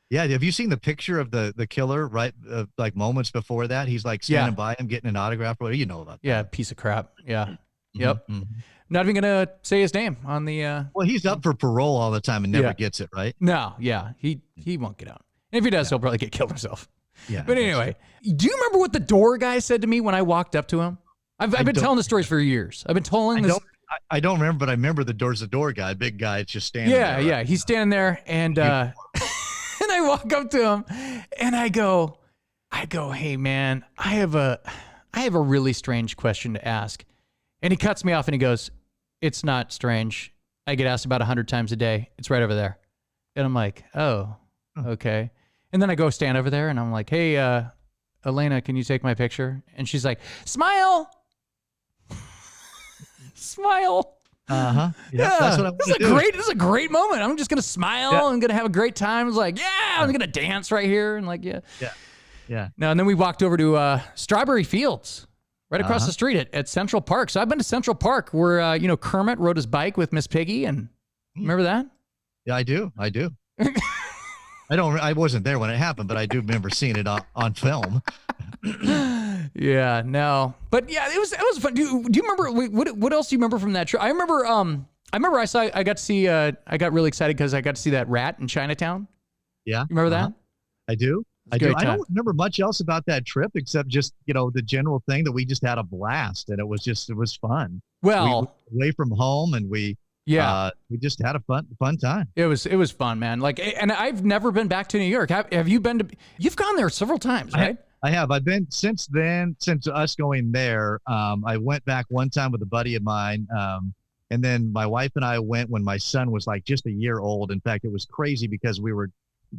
Yeah. Have you seen the picture of the killer, right? Like moments before that? He's like standing by him, getting an autograph. What do you know about that? Yeah. Piece of crap. Yeah. Mm-hmm. Yep. Mm-hmm. Not even going to say his name on the. Well, he's up for parole all the time and never gets it, right? No. Yeah. He won't get out. And if he does, he'll probably get killed himself. Yeah. But anyway, do you remember what the door guy said to me when I walked up to him? I've been telling the stories for years. I've been telling this. I don't remember, but I remember the door guy, big guy. It's just standing there. Yeah, right? He's standing there, and and I walk up to him, and I go, hey man, I have a really strange question to ask, and he cuts me off, and he goes, it's not strange. I get asked about 100 times a day. It's right over there, and I'm like, oh, okay, and then I go stand over there, and I'm like, hey, Elena, can you take my picture? And she's like, smile. Smile. Yeah. That's what I'm this is a great moment. I'm just gonna smile and gonna have a great time. It's like, I'm gonna dance right here and like, yeah. Now and then we walked over to Strawberry Fields, right across the street at Central Park. So I've been to Central Park where Kermit rode his bike with Miss Piggy, and remember that? Yeah, I do. I wasn't there when it happened, but I do remember seeing it on film. Yeah, no, but yeah, it was fun. Do you remember what else do you remember from that trip? I remember I got really excited because I got to see that rat in Chinatown. Yeah, you remember that? I do. I don't remember much else about that trip except just the general thing that we just had a blast and it was fun. Well, we were away from home and we just had a fun time. It was fun, man. Like, and I've never been back to New York. Have you been to? You've gone there several times, right? I have. I've been since us going there. I went back one time with a buddy of mine. And then my wife and I went when my son was like just a year old. In fact, it was crazy because we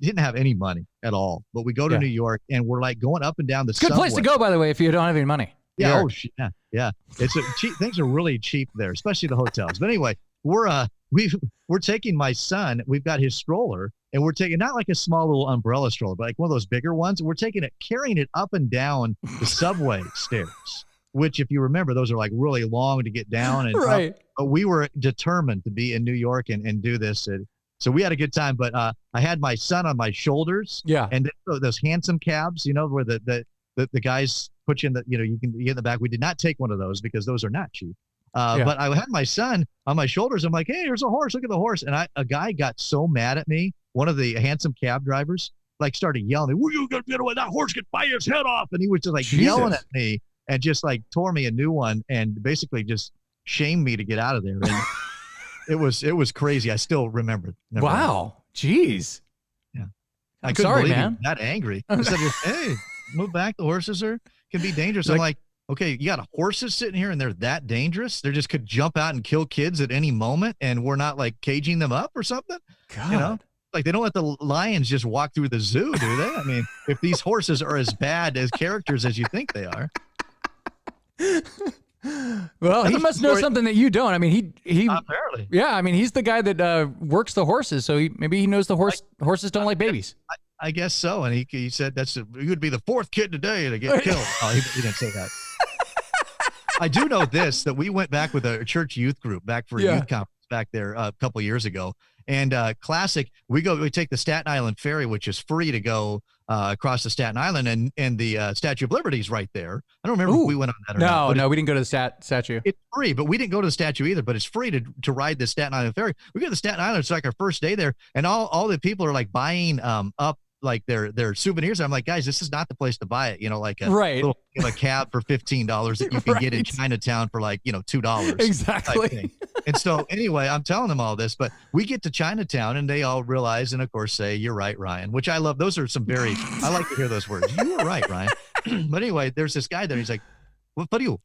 didn't have any money at all, but we go to New York and we're like going up and down the subway. Good place to go, by the way, if you don't have any money. Yeah. Yeah. It's cheap. Things are really cheap there, especially the hotels. But anyway, we're taking my son. We've got his stroller, and we're taking not like a small little umbrella stroller, but like one of those bigger ones. We're carrying it up and down the subway stairs, which, if you remember, those are like really long to get down and right. Up. But we were determined to be in New York and do this. So we had a good time. But I had my son on my shoulders. Yeah. And those Hansom cabs, where the guys put you in you can get in the back. We did not take one of those because those are not cheap. But I had my son on my shoulders. I'm like, hey, there's a horse. Look at the horse. And a guy got so mad at me. One of the Hansom cab drivers started yelling, "Were you going to get away? That horse could bite his head off." And he was just yelling at me and just tore me a new one and basically just shamed me to get out of there. And it was crazy. I still remember. Wow. Jeez. Yeah. I'm I couldn't sorry, believe man. he was that angry. I said, hey, move back. The horses can be dangerous. I'm like, okay, you got horses sitting here and they're that dangerous. They just could jump out and kill kids at any moment, and we're not like caging them up or something. God. You know, like they don't let the lions just walk through the zoo, do they? I mean, if these horses are as bad as characters as you think they are. Well, he must know something that you don't. I mean, he apparently. Yeah, I mean, he's the guy that works the horses, so maybe he knows the horses don't like babies. I guess so. And he said you would be the fourth kid today to get killed. Oh, he didn't say that. I do know this, that we went back with a church youth group back for a youth conference back there a couple of years ago. And classic, we take the Staten Island ferry, which is free to go across the Staten Island, and the Statue of Liberty is right there. I don't remember if we went on that or not. No, we didn't go to the statue. It's free, but we didn't go to the statue either, but it's free to ride the Staten Island ferry. We go to the Staten Island, it's like our first day there, and all the people are like buying up like their souvenirs. I'm like, guys, this is not the place to buy it. You know, like a little a cab for $15 that you can get in Chinatown for like, $2. Exactly. And so anyway, I'm telling them all this, but we get to Chinatown and they all realize and of course say, "You're right, Ryan," which I love. Those are some I like to hear those words. "You were right, Ryan." But anyway, there's this guy there. He's like, "Well, for you.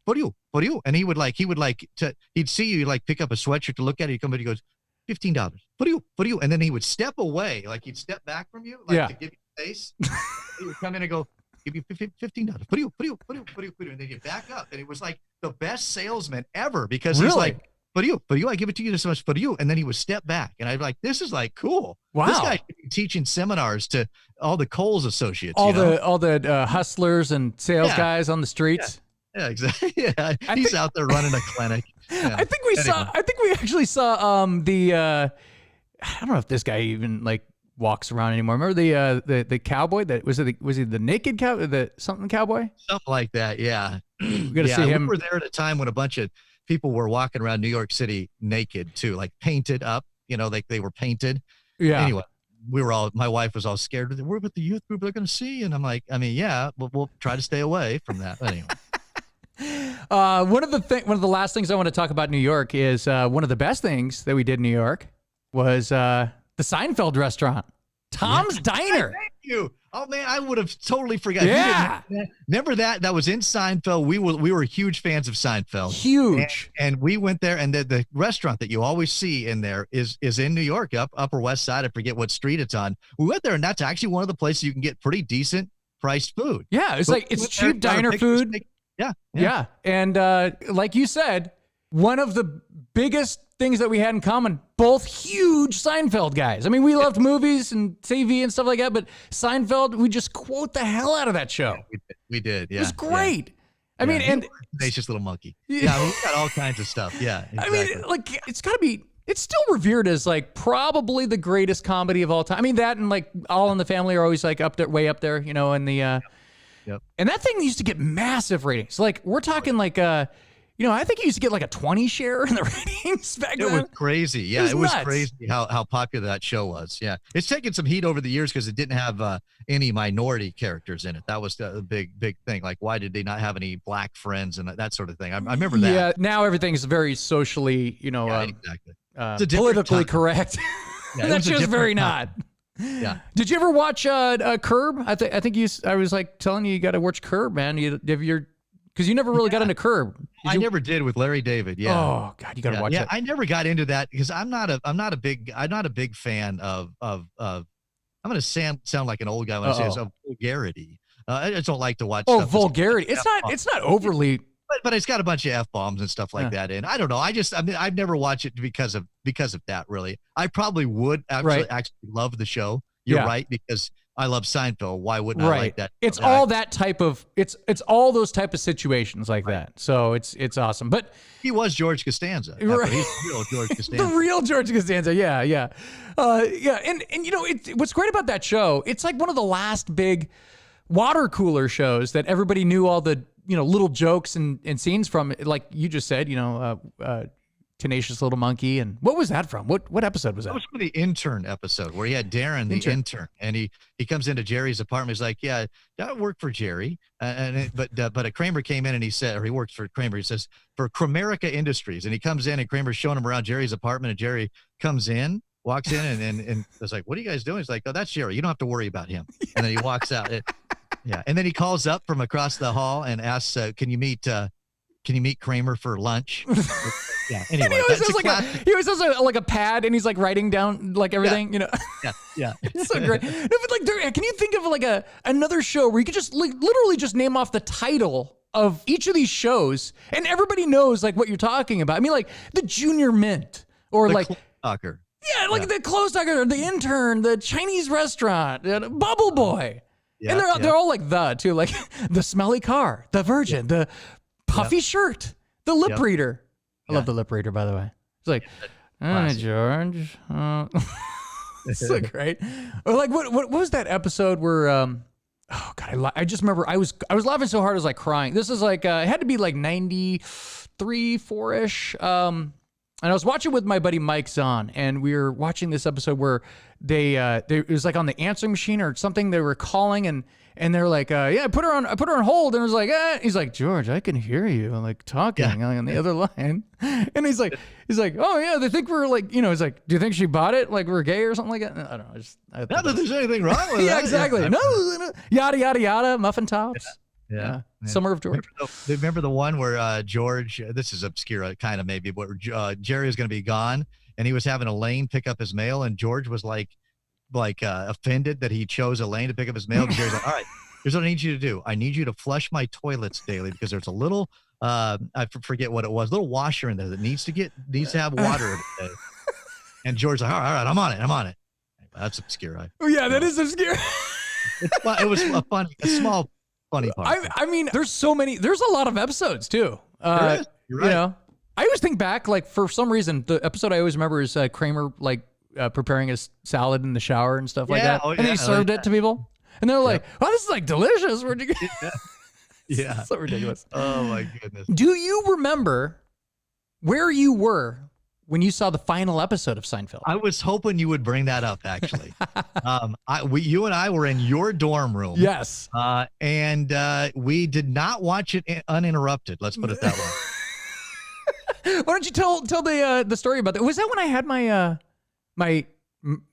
And he'd see you like pick up a sweatshirt to look at it. He'd come in, he goes, $15 for you. And then he would step away, like he'd step back from you, like to give you space. He would come in and go, "Give you $15 for you. And then you back up. And it was like the best salesman ever because he's like, for you, I give it to you this much for you. And then he would step back. And I'd be like, this is like cool. Wow. This guy should be teaching seminars to all the Kohl's associates. All the hustlers and sales guys on the streets. Yeah, exactly. Yeah, he's out there running a clinic. Yeah. I think we actually saw I don't know if this guy even like walks around anymore. Remember the cowboy was he the naked cow, the something cowboy? Something like that. Yeah. We got to see him. We were there at a time when a bunch of people were walking around New York City naked too, like painted up, like they were painted. Yeah. Anyway, my wife was all scared. We're with the youth group, they're going to see. And I'm like, I mean, yeah, we'll try to stay away from that. Anyway. One of the last things I want to talk about New York is one of the best things that we did in New York was the Seinfeld restaurant, Tom's Diner. Thank you. Oh man, I would have totally forgotten. Yeah. Remember that? That was in Seinfeld. We were huge fans of Seinfeld. Huge. And we went there, and the restaurant that you always see in there is in New York, Upper West Side. I forget what street it's on. We went there, and that's actually one of the places you can get pretty decent priced food. Yeah, it's cheap diner food. Yeah. And like you said, one of the biggest things that we had in common, both huge Seinfeld guys. I mean, we loved movies and TV and stuff like that, but Seinfeld, we just quote the hell out of that show. Yeah, we did. Yeah. It was great. Yeah. I mean, and tenacious little monkey. Yeah, we got all kinds of stuff. Yeah. Exactly. I mean, like it's still revered as like probably the greatest comedy of all time. I mean, that and like All in the Family are always like up there, way up there, in the Yep. And that thing used to get massive ratings. Like we're talking like I think it used to get like a 20 share in the ratings back then. It was crazy. Yeah, it was nuts. crazy how popular that show was. Yeah. It's taken some heat over the years because it didn't have any minority characters in it. That was the big thing. Like, why did they not have any black friends and that sort of thing? I remember that. Yeah, now everything's very socially, exactly. Politically correct. Yeah, that show's very not. Yeah. Did you ever watch Curb? I think I was like telling you got to watch Curb, man. Because you never really got into Curb. I never did with Larry David. Yeah. Oh God, you got to watch it. Yeah, I never got into that because I'm not a big fan of I'm going to sound like an old guy when I say this, of vulgarity. I just don't like to watch. Oh, vulgarity. It's not overly. But it's got a bunch of F-bombs and stuff like that in. I don't know. I've never watched it because of that, really. I probably would actually love the show. You're right, because I love Seinfeld. Why wouldn't I like that? It's all that type of it's all those type of situations like that. So it's awesome. But he was George Costanza. Right. He's the real George Costanza. The real George Costanza. Yeah. And what's great about that show, it's like one of the last big water cooler shows that everybody knew all the little jokes and scenes from, like you just said, Tenacious Little Monkey. And what was that from? What episode was that? That was from the Intern episode where he had Darren, the intern, and he comes into Jerry's apartment. He's like, yeah, that worked for Jerry. But a Kramer came in and he said, or he works for Kramer. He says, for Kramerica Industries. And he comes in and Kramer's showing him around Jerry's apartment, and Jerry comes in, walks in and was like, what are you guys doing? He's like, oh, that's Jerry. You don't have to worry about him. And then he walks out. Yeah. And then he calls up from across the hall and asks, can you meet Kramer for lunch? Yeah. Anyway, he always has like a pad and he's like writing down like everything, you know? Yeah. It's so great. No, but like, can you think of like another show where you could just like literally just name off the title of each of these shows and everybody knows like what you're talking about? I mean, like the Junior Mint or like Talker. Yeah, like the Close Talker, the Intern, the Chinese Restaurant, Bubble Boy. Yeah, and they're all like too, like the Smelly Car, the Virgin, the Puffy Shirt, the Lip Reader. I love the Lip Reader, by the way. It's like, hi, George. So great. Or like, what was that episode where, oh God, I just remember I was laughing so hard I was like crying. This is like, it had to be like 93, 4-ish. And I was watching with my buddy Mike Zahn, and we were watching this episode where they it was like on the answering machine or something. They were calling, and they're like, I put her on hold, and it was like, he's like, George, I can hear you like talking on the other line, and he's like, oh yeah, they think we're like, you know, he's like, do you think she bought it like we're gay or something like that? I don't know, not that there's anything wrong with that. Yeah, exactly. Yeah. No, yada yada yada, muffin tops. Yeah. Summer of George. Remember the one where George, this is obscure kind of maybe, but Jerry was going to be gone and he was having Elaine pick up his mail and George was like offended that he chose Elaine to pick up his mail. And Jerry's like, all right, here's what I need you to do. I need you to flush my toilets daily because there's a little, I forget what it was, little washer in there that needs to have water every day. And George's like, all right, I'm on it. That's obscure. That is obscure. It was a small funny part. I mean, there's a lot of episodes too. There is. You're right. You know, I always think back, like for some reason, the episode I always remember is Kramer like preparing his salad in the shower and stuff like that. And he served it to people. And they're like, oh, this is like delicious. Where'd you get it? Yeah. So ridiculous. Oh my goodness. Do you remember where you were when you saw the final episode of Seinfeld? I was hoping you would bring that up, actually. You and I were in your dorm room. Yes. And we did not watch it uninterrupted. Let's put it that way. Why don't you tell the story about that? Was that when I had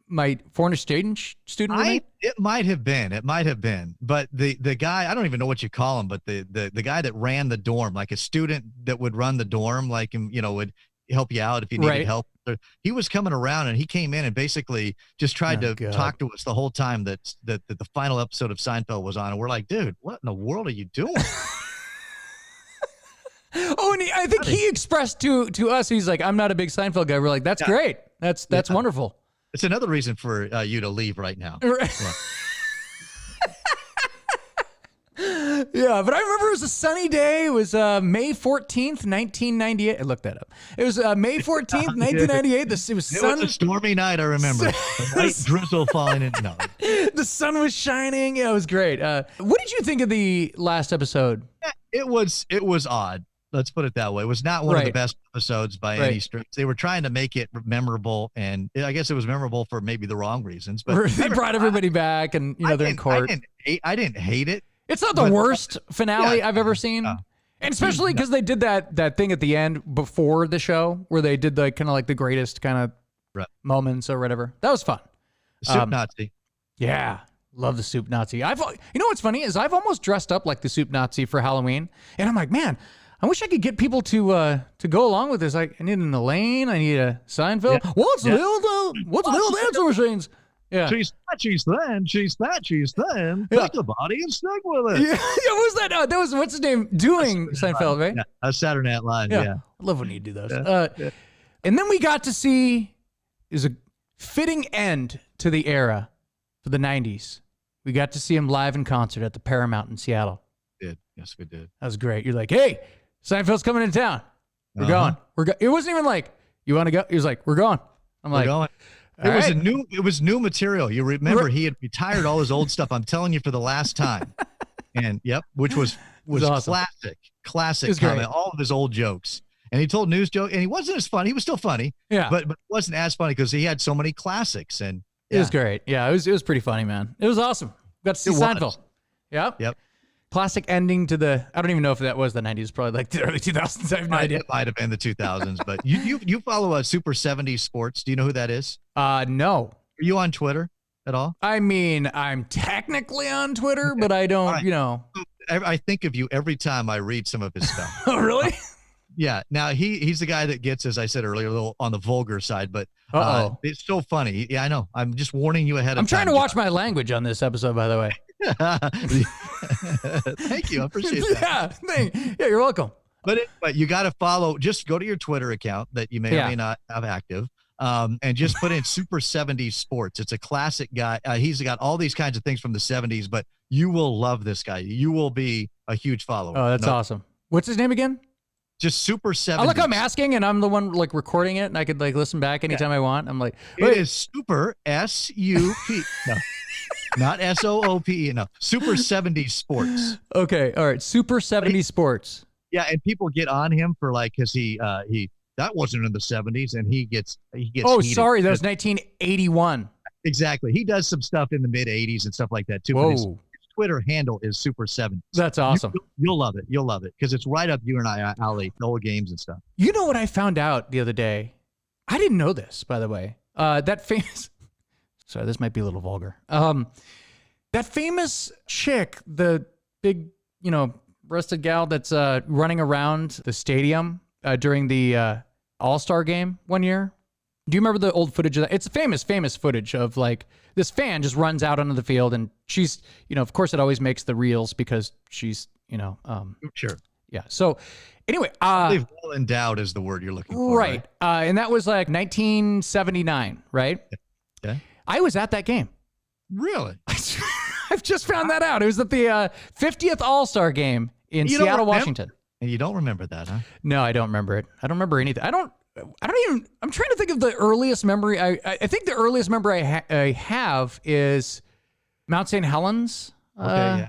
my foreign exchange student roommate? It might have been. But the guy, I don't even know what you call him, but the guy that ran the dorm, like a student that would run the dorm, like, you know, would help you out if you needed help. He was coming around and he came in and basally just tried to talk to us the whole time that the final episode of Seinfeld was on. And we're like, dude, what in the world are you doing? Oh, and I think he expressed to us, he's like, I'm not a big Seinfeld guy. We're like, that's great. That's wonderful. It's another reason for you to leave right now. Yeah, but I remember it was a sunny day. It was May 14th, 1998. I looked that up. It was May 14th, 1998. It was a stormy night, I remember. Light drizzle falling in. No. The sun was shining. Yeah, it was great. What did you think of the last episode? It was odd. Let's put it that way. It was not one of the best episodes by any stretch. They were trying to make it memorable, and I guess it was memorable for maybe the wrong reasons. But they brought everybody back, and they're in court. I didn't hate it. It's not the worst finale I've ever seen. No. And especially because they did that thing at the end before the show where they did the kind of like the greatest kind of moments or whatever. That was fun. The Soup Nazi. Yeah. Love the Soup Nazi. You know what's funny is I've almost dressed up like the Soup Nazi for Halloween. And I'm like, man, I wish I could get people to go along with this. I need an Elaine. I need a Seinfeld. Yeah. What's the little answer machines? Yeah. She's thin. Pick the body and stick with it. Yeah. What was that? That was, what's his name? Doing Seinfeld, right? Yeah. That's Saturday Night Live. Yeah. I love when you do those. And then we got to see, is a fitting end to the era for the 90s. We got to see him live in concert at the Paramount in Seattle. Yes, we did. That was great. You're like, hey, Seinfeld's coming into town. We're going. It wasn't even like, you want to go? He was like, we're going. I'm like, going. It was new material. You remember he had retired all his old stuff. I'm telling you for the last time. And which was awesome. Classic comment. All of his old jokes. And he told news jokes, and he wasn't as funny. He was still funny. Yeah. But it wasn't as funny because he had so many classics. And it was great. Yeah, it was pretty funny, man. It was awesome. Got to see Seinfeld. Yep. Classic ending to I don't even know if that was the 90s, probably like the early 2000s. I have no idea. It might have been the 2000s, but you follow Super 70s Sports. Do you know who that is? No. Are you on Twitter? at all? I mean, I'm technically on Twitter, but I don't, I think of you every time I read some of his stuff. Oh, really? Yeah. Now he's the guy that gets, as I said earlier, a little on the vulgar side, but it's so funny. Yeah, I know. I'm just warning you ahead of time. I'm trying to watch my language on this episode, by the way. Thank you. I appreciate that. Yeah, you're welcome. But you got to follow, just go to your Twitter account that you may or may not have active. And just put in Super 70s Sports. It's a classic guy. He's got all these kinds of things from the 70s, but you will love this guy. You will be a huge follower. Oh, that's awesome. What's his name again? Just Super 70s. Oh, look, I'm asking, and I'm the one like recording it, and I could like listen back anytime I want. I'm like, it is Super S-U-P. No, not S-O-O-P-E. No, Super 70s Sports. Okay, all right, Super 70s Sports. Yeah, and people get on him for like, because he that wasn't in the 70s, and he gets. Oh, heated. sorry, that was 1981. Exactly. He does some stuff in the mid 80s and stuff like that too. Whoa. His Twitter handle is Super 70s. That's awesome. You'll love it. You'll love it because it's right up you and I alley, the old games and stuff. You know what I found out the other day? I didn't know this, by the way. That famous. Sorry, this might be a little vulgar. That famous chick, the big, breasted gal that's running around the stadium during the All-Star game one year. Do you remember the old footage of that? It's a famous footage of like this fan just runs out onto the field and she's, of course it always makes the reels because she's, sure. Yeah. So anyway, well endowed is the word you're looking for. Right. And that was like 1979, right? Okay. I was at that game. Really? I've just found that out. It was at the 50th All-Star game in Seattle, Washington. And you don't remember that, huh? No, I don't remember it. I don't remember anything. I'm trying to think of the earliest memory. I think the earliest memory I have is Mount St. Helens. Okay, yeah.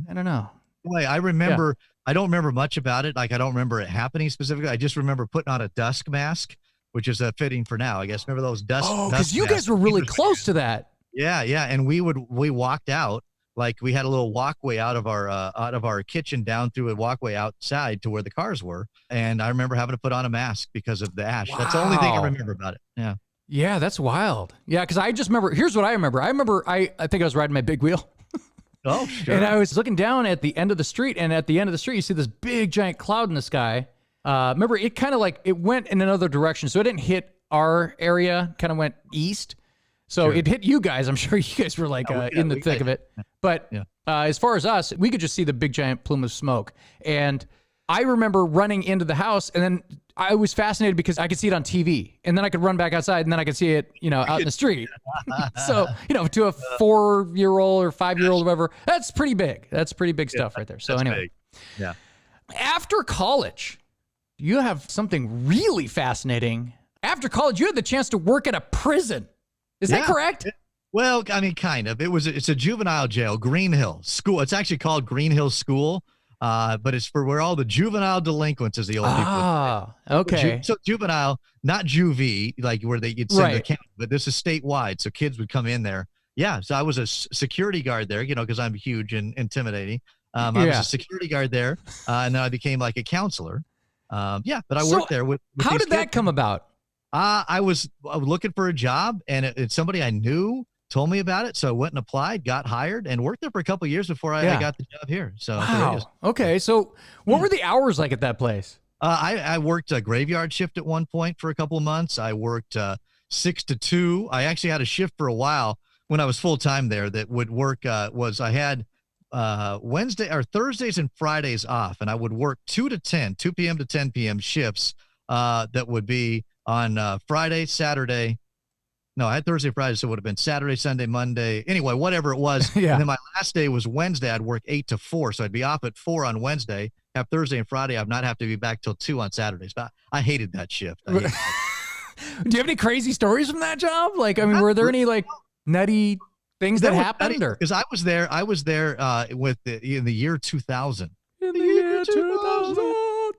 I don't know. Boy, I remember, I don't remember much about it. Like, I don't remember it happening specifically. I just remember putting on a dusk mask, which is fitting for now, I guess. Remember those dusk Oh, because you guys were really close to that. Yeah, yeah. And we walked out. Like we had a little walkway out of our kitchen down through a walkway outside to where the cars were. And I remember having to put on a mask because of the ash. Wow. That's the only thing I remember about it. Yeah. Yeah, that's wild. Yeah, because I just remember, here's what I remember. I think I was riding my big wheel. Oh, sure. And I was looking down at the end of the street. And at the end of the street, you see this big giant cloud in the sky. Remember, it kind of like, it went in another direction. So it didn't hit our area, kind of went east. So it hit you guys. I'm sure you guys were like in the thick of it. But as far as us, we could just see the big giant plume of smoke. And I remember running into the house, and then I was fascinated because I could see it on TV. And then I could run back outside, and then I could see it, out in the street. So, to a 4-year-old or 5-year-old or whatever, that's pretty big. That's pretty big stuff right there. So anyway. Big. Yeah. After After college, you have something really fascinating. After college, you had the chance to work at a prison. Is that correct? Well, I mean, kind of. It's a juvenile jail, Green Hill School. It's actually called Green Hill School, but it's for where all the juvenile delinquents, as the old people. Ah, okay. So juvenile, not juvie, like where you'd send the county, but this is statewide, so kids would come in there. Yeah, so I was a security guard there, because I'm huge and intimidating. I was a security guard there, and then I became like a counselor. But I worked there with how these did that come about? I was looking for a job, and it's somebody I knew told me about it. So I went and applied, got hired, and worked there for a couple of years before I got the job here. So wow. Okay. So what were the hours like at that place? I worked a graveyard shift at one point for a couple of months. I worked 6 to 2. I actually had a shift for a while when I was full time there that would work. I had Wednesday or Thursdays and Fridays off, and I would work 2 p.m. to 10 p.m. shifts that would be on Friday, Saturday. No, I had Thursday, Friday, so it would have been Saturday, Sunday, Monday. Anyway, whatever it was. And then my last day was Wednesday. I'd work 8 to 4, so I'd be off at 4 on Wednesday. Have Thursday and Friday. I'd not have to be back till 2 on Saturdays. But I hated that shift. Do you have any crazy stories from that job? Like, I mean, were there any like nutty things that happened? Because I was there with in the year 2000. In the year 2000.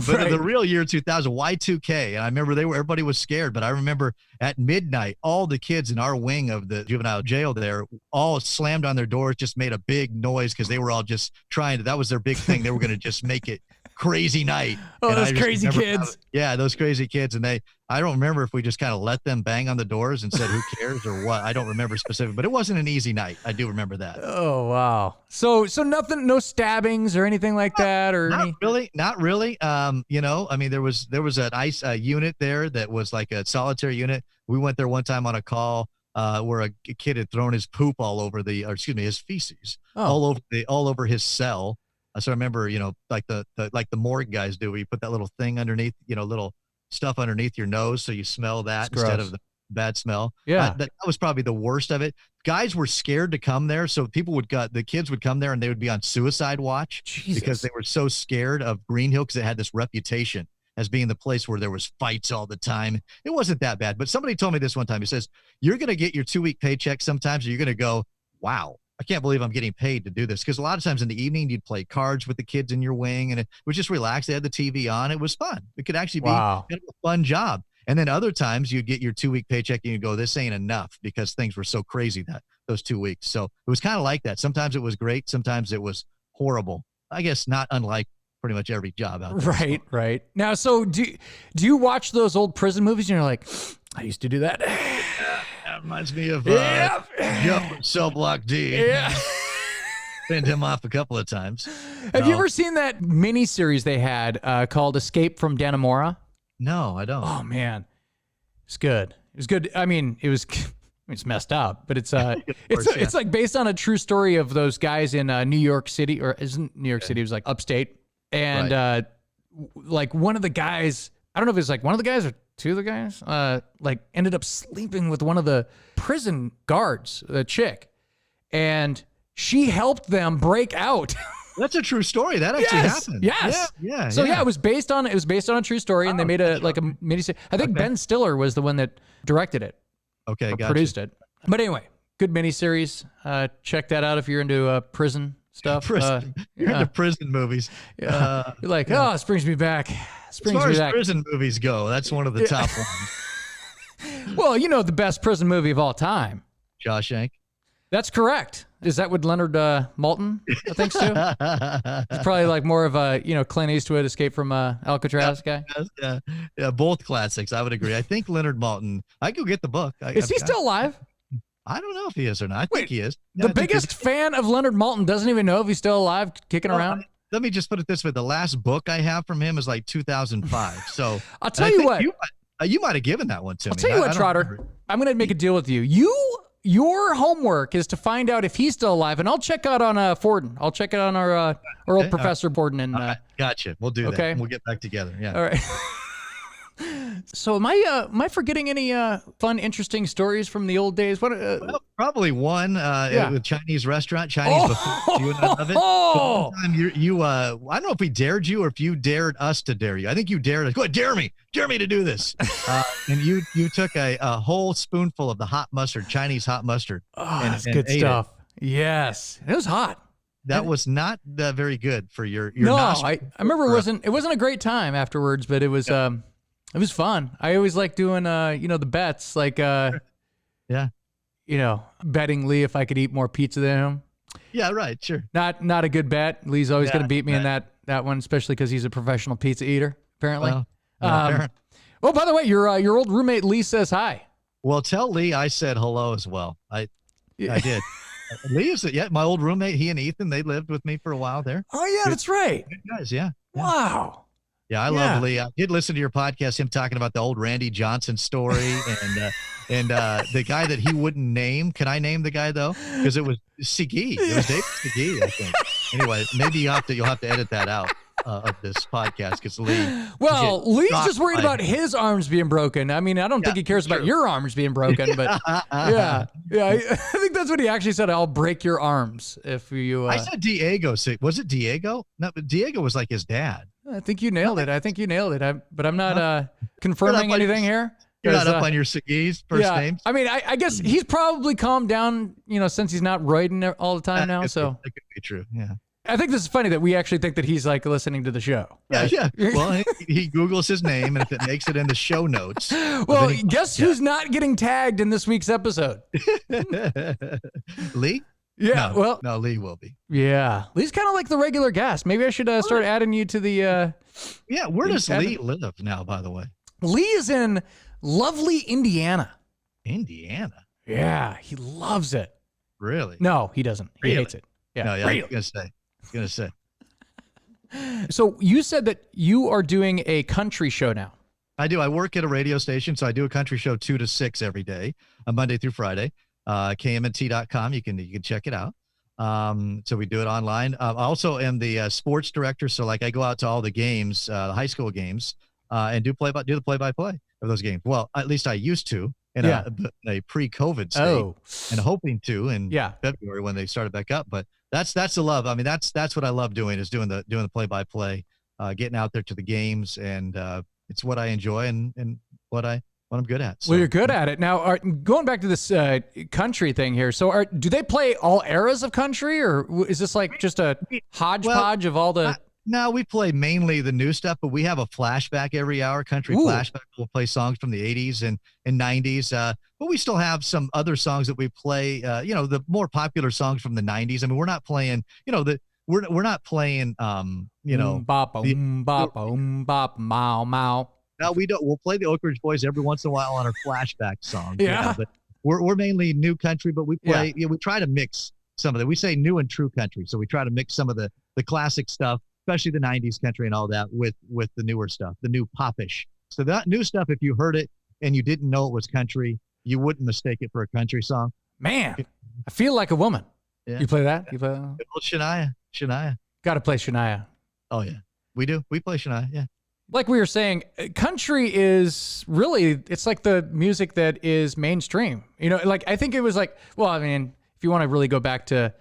But the real year 2000, Y2K, and I remember everybody was scared, but I remember at midnight, all the kids in our wing of the juvenile jail there all slammed on their doors, just made a big noise because they were all just that was their big thing. They were going to just make it crazy night. Oh, those crazy kids. Yeah, those crazy kids. And I don't remember if we just kind of let them bang on the doors and said, who cares or what? I don't remember specific, but it wasn't an easy night. I do remember that. Oh, wow. So nothing, no stabbings or anything like that? Or Not really. I mean, there was an ICE unit there that was like a solitary unit. We went there one time on a call where a kid had thrown his poop all over his feces all over his cell. So I remember, like the morgue guys do, where you put that little thing underneath, little stuff underneath your nose so you smell that instead of the bad smell. Yeah, that was probably the worst of it. Guys were scared to come there, so the kids would come there and they would be on suicide watch because they were so scared of Green Hill because it had this reputation as being the place where there was fights all the time. It wasn't that bad, but somebody told me this one time. He says, you're going to get your 2-week paycheck sometimes, or you're going to go, wow, I can't believe I'm getting paid to do this. Because a lot of times in the evening, you'd play cards with the kids in your wing, and it was just relaxed. They had the TV on. It was fun. It could actually be kind of a fun job. And then other times you'd get your 2-week paycheck and you go, this ain't enough, because things were so crazy those 2 weeks. So it was kind of like that. Sometimes it was great. Sometimes it was horrible. I guess not unlike pretty much every job out there. Right. Now, so do you watch those old prison movies and you're like, I used to do that? That reminds me of Cell Block D. Yeah. Pinned him off a couple of times. Have you ever seen that mini series they had called Escape from Dannemora? No, I don't. Oh man, it's good. It was good. I mean, it's messed up, but it's it's like based on a true story of those guys in New York City, or isn't New York City? It was like upstate, and like one of the guys, I don't know if it's like one of the guys or two of the guys, like ended up sleeping with one of the prison guards, the chick, and she helped them break out. That's a true story. That actually happened. Yes. Yeah. So it was based on a true story, and they made a mini. I think Ben Stiller was the one that directed it. Okay, gotcha. Produced it. But anyway, good miniseries. Check that out if you're into prison stuff. You're into prison movies. Yeah. You're like, this brings me back. As far as prison movies go, that's one of the top ones. Well, the best prison movie of all time. Shawshank. That's correct. Is that with Leonard Maltin, I think so? It's probably like more of a, Clint Eastwood Escape from Alcatraz guy. Yeah, both classics. I would agree. I think Leonard Maltin, I could get the book. Is he still alive? I don't know if he is or not. I think he is. The biggest fan of Leonard Maltin doesn't even know if he's still alive, kicking around? Let me just put it this way. The last book I have from him is like 2005. So I'll tell you what. You might have given that one to me. I'll tell you what, Trotter. I'm going to make a deal with you. Your homework is to find out if he's still alive, and I'll check out on Forden. I'll check it on our old Professor Borden. And gotcha. We'll do that. Okay. We'll get back together. Yeah. All right. So am I forgetting any fun, interesting stories from the old days? What? Well, probably one with Chinese restaurant, Chinese buffet. You and I love it. Oh! One time you I don't know if we dared you or if you dared us to dare you. I think you dared us. Go ahead, dare me to do this. And you took a whole spoonful of the hot mustard, Chinese hot mustard. Oh, that's good stuff. Yes, it was hot. That was not very good for your No, nostrils. I remember it wasn't a great time afterwards, but it was it was fun. I always like doing the bets, like betting Lee if I could eat more pizza than him. Yeah, right, sure. Not a good bet. Lee's always going to beat me in that one, especially because he's a professional pizza eater, apparently. Well, by the way, your old roommate Lee says hi. Well, tell Lee I said hello as well. I did. Lee is my old roommate. He and Ethan, they lived with me for a while there. Oh yeah, that's right. Good guys, yeah. Wow. Yeah, I love Lee. I did listen to your podcast, him talking about the old Randy Johnson story and the guy that he wouldn't name. Can I name the guy though? Because it was Segui. It was David Segui, I think. Anyway, maybe you'll have to edit that out of this podcast because Lee. Well, Lee's just worried about his arms being broken. I mean, I don't think he cares about your arms being broken, but yeah. I think that's what he actually said. I'll break your arms if you. I said Diego. Was it Diego? No, but Diego was like his dad. I think you nailed it. But I'm not confirming anything here. You're not up on your Segui's first names. I mean, I guess he's probably calmed down, since he's not roiding all the time now. So that could be true. Yeah. I think this is funny that we actually think that he's like listening to the show. Right? Yeah. Well, he Googles his name, and if it makes it in the show notes. Well, guess who's not getting tagged in this week's episode? Lee? Yeah, no, Lee will be. Yeah, Lee's kind of like the regular guest. Maybe I should start adding you to the. Yeah, where does Lee live now, by the way? Lee is in lovely Indiana. Indiana? Yeah, he loves it. Really? No, he doesn't. He hates it. Yeah, no, yeah, really? I was gonna say. So you said that you are doing a country show now. I do. I work at a radio station, so I do a country show 2 to 6 every day, Monday through Friday. KMNT.com. You can check it out. So we do it online. I also am the sports director. So like I go out to all the games, the high school games, and do the play-by-play of those games. Well, at least I used to in a pre-COVID state, and hoping to in February when they started back up. But that's the love. I mean, that's what I love doing, is doing the play-by-play, getting out there to the games, and it's what I enjoy and what I'm good at. So. Well, you're good at it. Now, going back to this country thing here, so do they play all eras of country, or is this like just a hodgepodge of all the... No, we play mainly the new stuff, but we have a flashback every hour, country flashback. We'll play songs from the 80s and 90s, but we still have some other songs that we play, the more popular songs from the 90s. I mean, we're not playing, we're not playing, bop, bop, mow, mow. No, we don't. We'll play the Oak Ridge Boys every once in a while on our flashback song. Yeah. But we're mainly new country, but we play, we try to mix some of it. We say new and true country. So we try to mix some of the classic stuff, especially the 90s country and all that, with the newer stuff, the new popish. So that new stuff, if you heard it and you didn't know it was country, you wouldn't mistake it for a country song. Man, I feel like a woman. Yeah. You play that? You play that? Well, Shania. Got to play Shania. Oh, yeah. We do. We play Shania, yeah. Like we were saying, country is really, it's like the music that is mainstream. Like I think it was like, well, I mean, if you want to really go back to,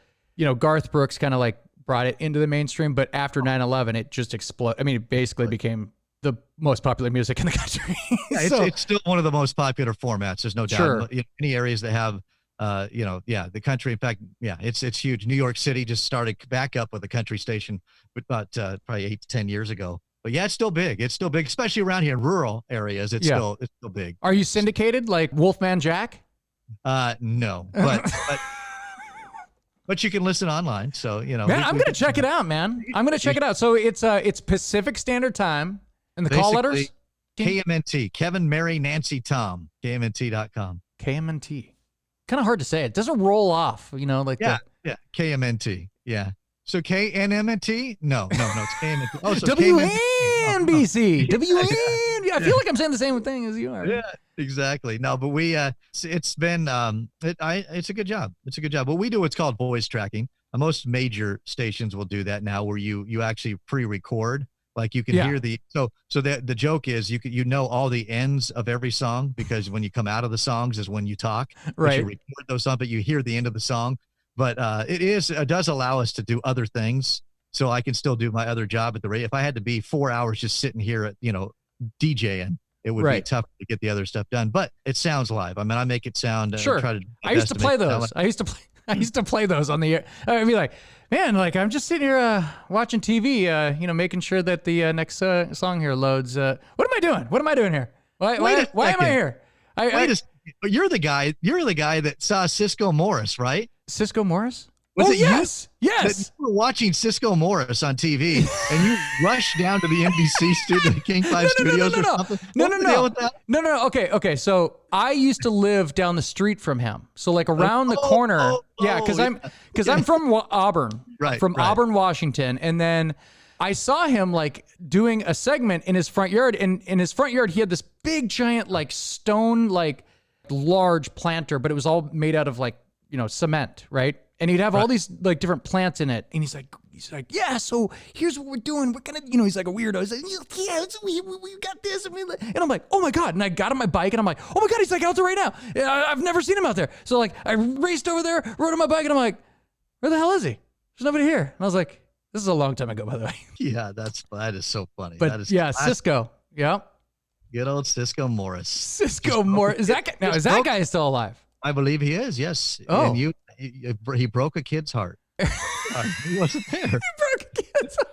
Garth Brooks kind of like brought it into the mainstream, but after 9/11, it just exploded. I mean, it basically became the most popular music in the country. Yeah, it's still one of the most popular formats. There's no doubt. Sure. Any areas that have, the country. In fact, it's huge. New York City just started back up with a country station about probably 8 to 10 years ago. But yeah, it's still big. It's still big, especially around here in rural areas. It's still big. Are you syndicated like Wolfman Jack? No, but you can listen online. So man, I'm gonna check it out, man. I'm gonna check it out. So it's Pacific Standard Time, and the call letters KMNT, Kevin, Mary, Nancy, Tom, KMNT.com. KMNT, kind of hard to say. It doesn't roll off, KMNT, yeah. So KNMNT? No, it's KMNT. Oh, so WNBC. WN. I feel like I'm saying the same thing as you are. Yeah, exactly. No, but we it's been it's a good job. It's a good job. What we do, it's called voice tracking. Most major stations will do that now, where you actually pre-record. Like you can hear so the joke is you know all the ends of every song, because when you come out of the songs is when you talk. Right. You record those songs, but you hear the end of the song. But it does allow us to do other things, so I can still do my other job at the radio. If I had to be 4 hours just sitting here at DJing, it would be tough to get the other stuff done. But it sounds live. I mean, I make it sound. Sure. I used to play those. I used to play those on the air. I'd be like, man, like I'm just sitting here watching TV, making sure that the next song here loads. What am I doing? What am I doing here? Why am I here? You're the guy that saw Ciscoe Morris, right? Ciscoe Morris? Yes. You were watching Ciscoe Morris on TV, and you rushed down to the NBC studio, the King 5 Studios or something. No. Okay. So I used to live down the street from him. So like around the corner. Because I'm from Auburn. Right. From Auburn, Washington. And then I saw him like doing a segment in his front yard. And in his front yard, he had this big, giant, like stone, like large planter, but it was all made out of like, cement, right? And he'd have all these like different plants in it. And he's like, yeah, so here's what we're doing. We're gonna, he's like a weirdo. He's like, yeah, we got this. And I'm like, oh my God. And I got on my bike and I'm like, oh my God, he's like out there right now. I've never seen him out there. So like I raced over there, rode on my bike, and I'm like, where the hell is he? There's nobody here. And I was like, this is a long time ago, by the way. Yeah, that is so funny. But that is Ciscoe. Yeah. Good old Ciscoe Morris. Ciscoe Morris. Is that guy still alive? I believe he is, yes. Oh. And he broke a kid's heart. He wasn't there. He broke a kid's heart.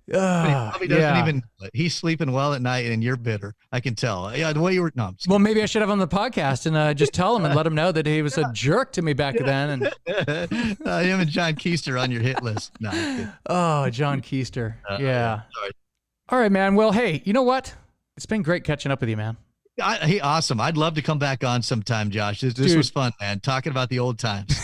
He probably doesn't even. He's sleeping well at night, and you're bitter. I can tell. Yeah, the way you were. No, well, maybe I should have him on the podcast and just tell him and let him know that he was a jerk to me back then. And him and John Keister on your hit list. No, oh, John Keister. Yeah. Sorry. All right, man. Well, hey, you know what? It's been great catching up with you, man. Hey, awesome. I'd love to come back on sometime, Josh. This was fun, man. Talking about the old times.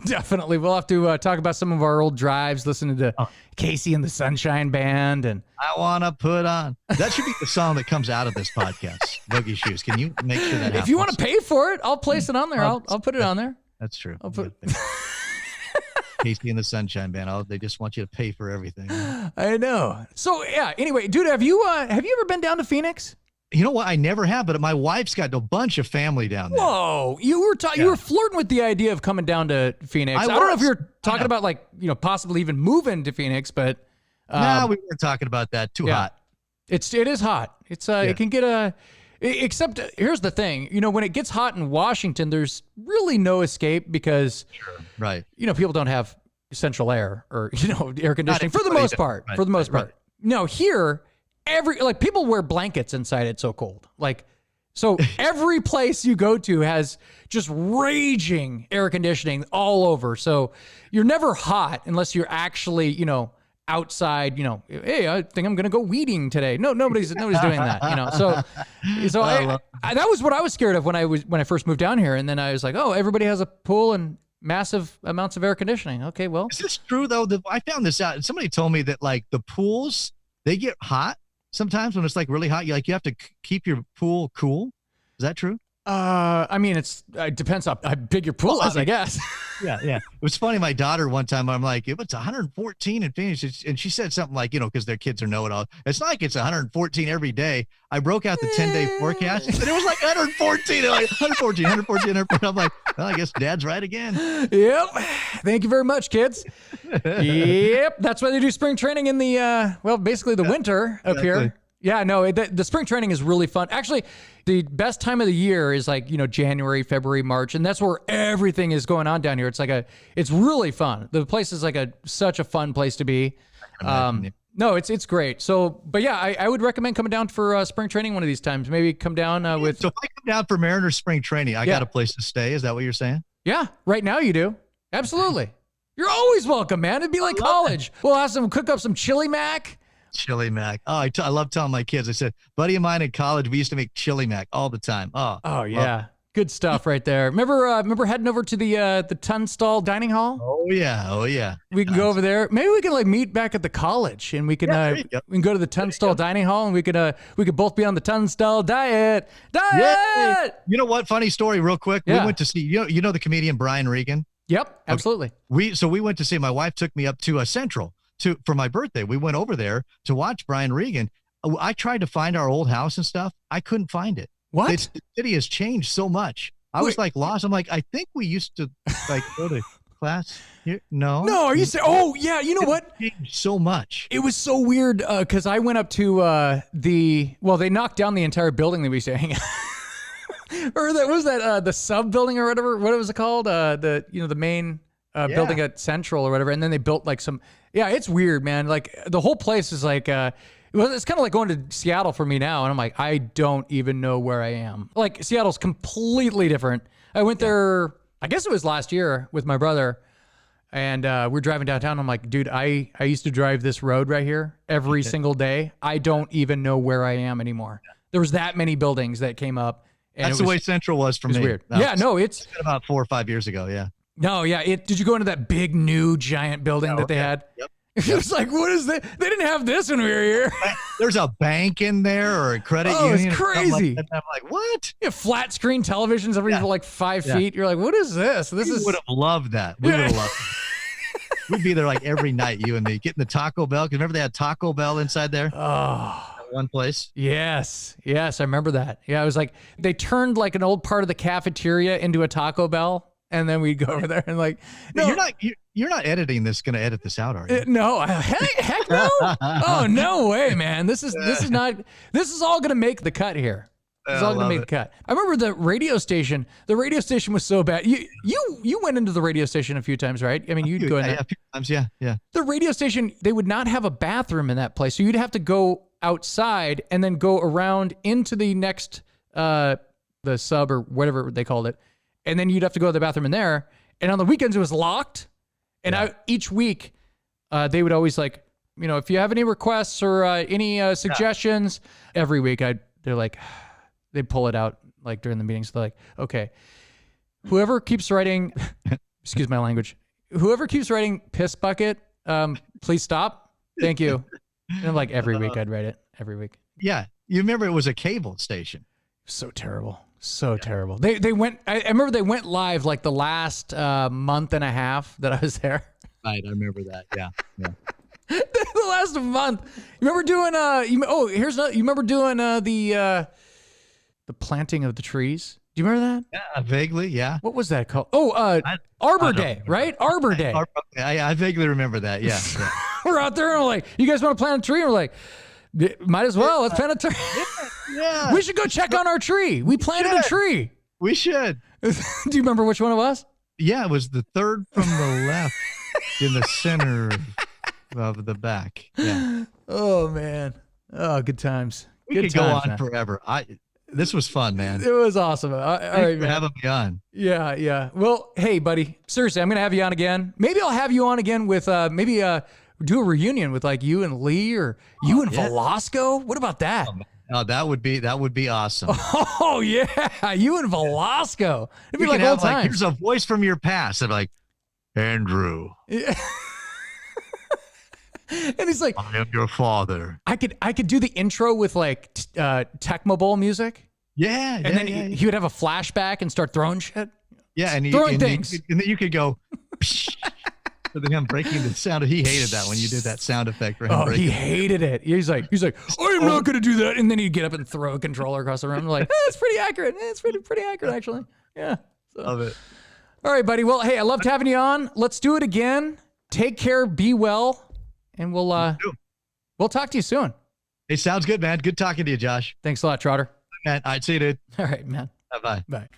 Definitely. We'll have to talk about some of our old drives, listening to Casey and the Sunshine Band. And I want to put on. That should be the song that comes out of this podcast, Boogie Shoes. Can you make sure that happens? If you want to pay for it, I'll place it on there. I'll put it on there. That's true. I'll put Casey and the Sunshine Band. They just want you to pay for everything. I know. So, yeah. Anyway, dude, have you ever been down to Phoenix? You know what? I never have, but my wife's got a bunch of family down there. Whoa, you were flirting with the idea of coming down to Phoenix. I don't know if you're talking about possibly even moving to Phoenix, but no, we weren't talking about that. Too hot. It is hot. It's it can get except here's the thing. When it gets hot in Washington, there's really no escape because people don't have central air or air conditioning for the most part. For the most part. No, here. People wear blankets inside. It's so cold. So every place you go to has just raging air conditioning all over. So you're never hot unless you're actually, outside, hey, I think I'm going to go weeding today. No, nobody's doing that, So that was what I was scared of when I first moved down here. And then I was like, oh, everybody has a pool and massive amounts of air conditioning. Okay, well. Is this true though? I found this out. Somebody told me that the pools, they get hot. Sometimes when it's really hot, you have to keep your pool cool. Is that true? It depends how big your pool is, I guess. Yeah. It was funny. My daughter one time, I'm like, if it's 114 in Phoenix, and she said something like, because their kids are know-it-all. It's not like it's 114 every day. I broke out the 10-day forecast, and it was 114. 114. I'm like, well, I guess Dad's right again. Yep. Thank you very much, kids. Yep. That's why they do spring training in the, basically the winter up here. Yeah, no, the spring training is really fun. Actually, the best time of the year is January, February, March, and that's where everything is going on down here. It's really fun. The place is such a fun place to be. No, it's great. So, but yeah, I would recommend coming down for spring training one of these times. Maybe come down with. So if I come down for Mariners spring training, I got a place to stay. Is that what you're saying? Yeah, right now you do. Absolutely. You're always welcome, man. It'd be like college. We'll have cook up some chili mac. Chili mac. Oh, I love telling my kids. I said, buddy of mine in college, we used to make chili mac all the time. Oh yeah. Good stuff right there. Remember heading over to the Tunstall dining hall? Oh yeah. We can go over there. Maybe we can meet back at the college and we can go to the Tunstall dining hall and we could both be on the Tunstall diet. Yeah. You know what? Funny story real quick. Yeah. We went to see, you know the comedian Brian Regan? Yep, absolutely. Okay. We went to see, my wife took me up to Central for my birthday. We went over there to watch Brian Regan. I tried to find our old house and stuff. I couldn't find it. What? The city has changed so much. I was lost. I'm like, I think we used to go to class here. No, are you saying? Oh yeah. You know what? Changed so much. It was so weird. Cause I went up to they knocked down the entire building that we used to hang out. Or the sub building or whatever. What was it called? The main building at Central or whatever. And then they built it's weird, man. The whole place is it's kind of like going to Seattle for me now. And I'm like, I don't even know where I am. Seattle's completely different. I went there, I guess it was last year with my brother. And we're driving downtown. I'm like, dude, I used to drive this road right here every single day. I don't even know where I am anymore. There was that many buildings that came up. And that's the way Central was for me. Weird. It's been about 4 or 5 years ago. Yeah. No, yeah. Did you go into that big new giant building that they had? Yep. It was what is that? They didn't have this when we were here. There's a bank in there or a credit union. It's crazy. I'm like, what? You have flat screen televisions every 5 feet. You're like, what is this? We would have loved that. We would have loved it. We'd be there every night, you and me, getting the Taco Bell. Because remember they had Taco Bell inside there? Oh. One place. Yes, I remember that. Yeah, it was they turned an old part of the cafeteria into a Taco Bell. And then we'd go over there and no. You're not editing this. Going to edit this out, are you? No, heck no. Oh, no way, man. This is all going to make the cut here. It's all gonna make a cut. I remember the radio station. The radio station was so bad. You went into the radio station a few times, right? I mean, you'd go in there. A few times, yeah. The radio station, they would not have a bathroom in that place, so you'd have to go outside and then go around into the next the sub or whatever they called it, and then you'd have to go to the bathroom in there. And on the weekends, it was locked. And each week, they would always like, if you have any requests or any suggestions, every week they're like. They pull it out like during the meetings. They're like, okay, whoever keeps writing, excuse my language, whoever keeps writing piss bucket, please stop. Thank you. And like every week I'd write it every week. Yeah. You remember it was a cable station. So terrible. So terrible. They went, I remember they went live like the last month and a half that I was there. Right. I remember that. Yeah. The last month. You remember doing, you remember doing the planting of the trees. Do you remember that? Yeah, vaguely, yeah. What was that called? Arbor Day, right? Arbor Day. I vaguely remember that, yeah. We're out there and we're like, you guys want to plant a tree? And we're like, might as well. Let's plant a tree. Yeah. We should go check on our tree. We planted a tree. We should. Do you remember which one it was? Yeah, it was the third from the left in the center of the back. Yeah. Oh, man. Oh, good times. We could go on forever. This was fun, man. It was awesome. All right, man. Having me on. Yeah. Well, hey, buddy. Seriously, I'm going to have you on again. Maybe I'll have you on again with do a reunion with like you and Lee or you and Velasco. What about that? Oh, that would be awesome. Oh yeah, you and Velasco. It'd be we like could old have times. like, here's a voice from your past. I'm like, Andrew. Yeah. And he's like, I am your father. I could do the intro with like Tecmo Bowl music. Yeah. And then he would have a flashback and start throwing shit. Yeah, and throwing things. And then you could go. With him breaking the sound. He hated that when you did that sound effect for him. Oh, he hated it. He's like, I am not going to do that. And then he'd get up and throw a controller across the room. I'm like, it's pretty accurate. It's pretty accurate, actually. Yeah. So. Love it. All right, buddy. Well, hey, I loved having you on. Let's do it again. Take care. Be well. And we'll talk to you soon. Hey, sounds good, man. Good talking to you, Josh. Thanks a lot, Trotter. Man, all right, see you, dude. All right, man. Bye. Bye.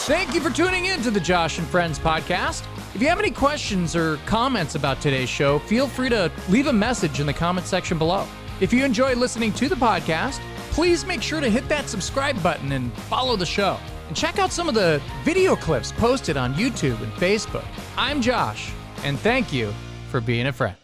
Thank you for tuning in to the Josh and Friends podcast. If you have any questions or comments about today's show, feel free to leave a message in the comment section below. If you enjoy listening to the podcast, please make sure to hit that subscribe button and follow the show. And check out some of the video clips posted on YouTube and Facebook. I'm Josh, and thank you for being a friend.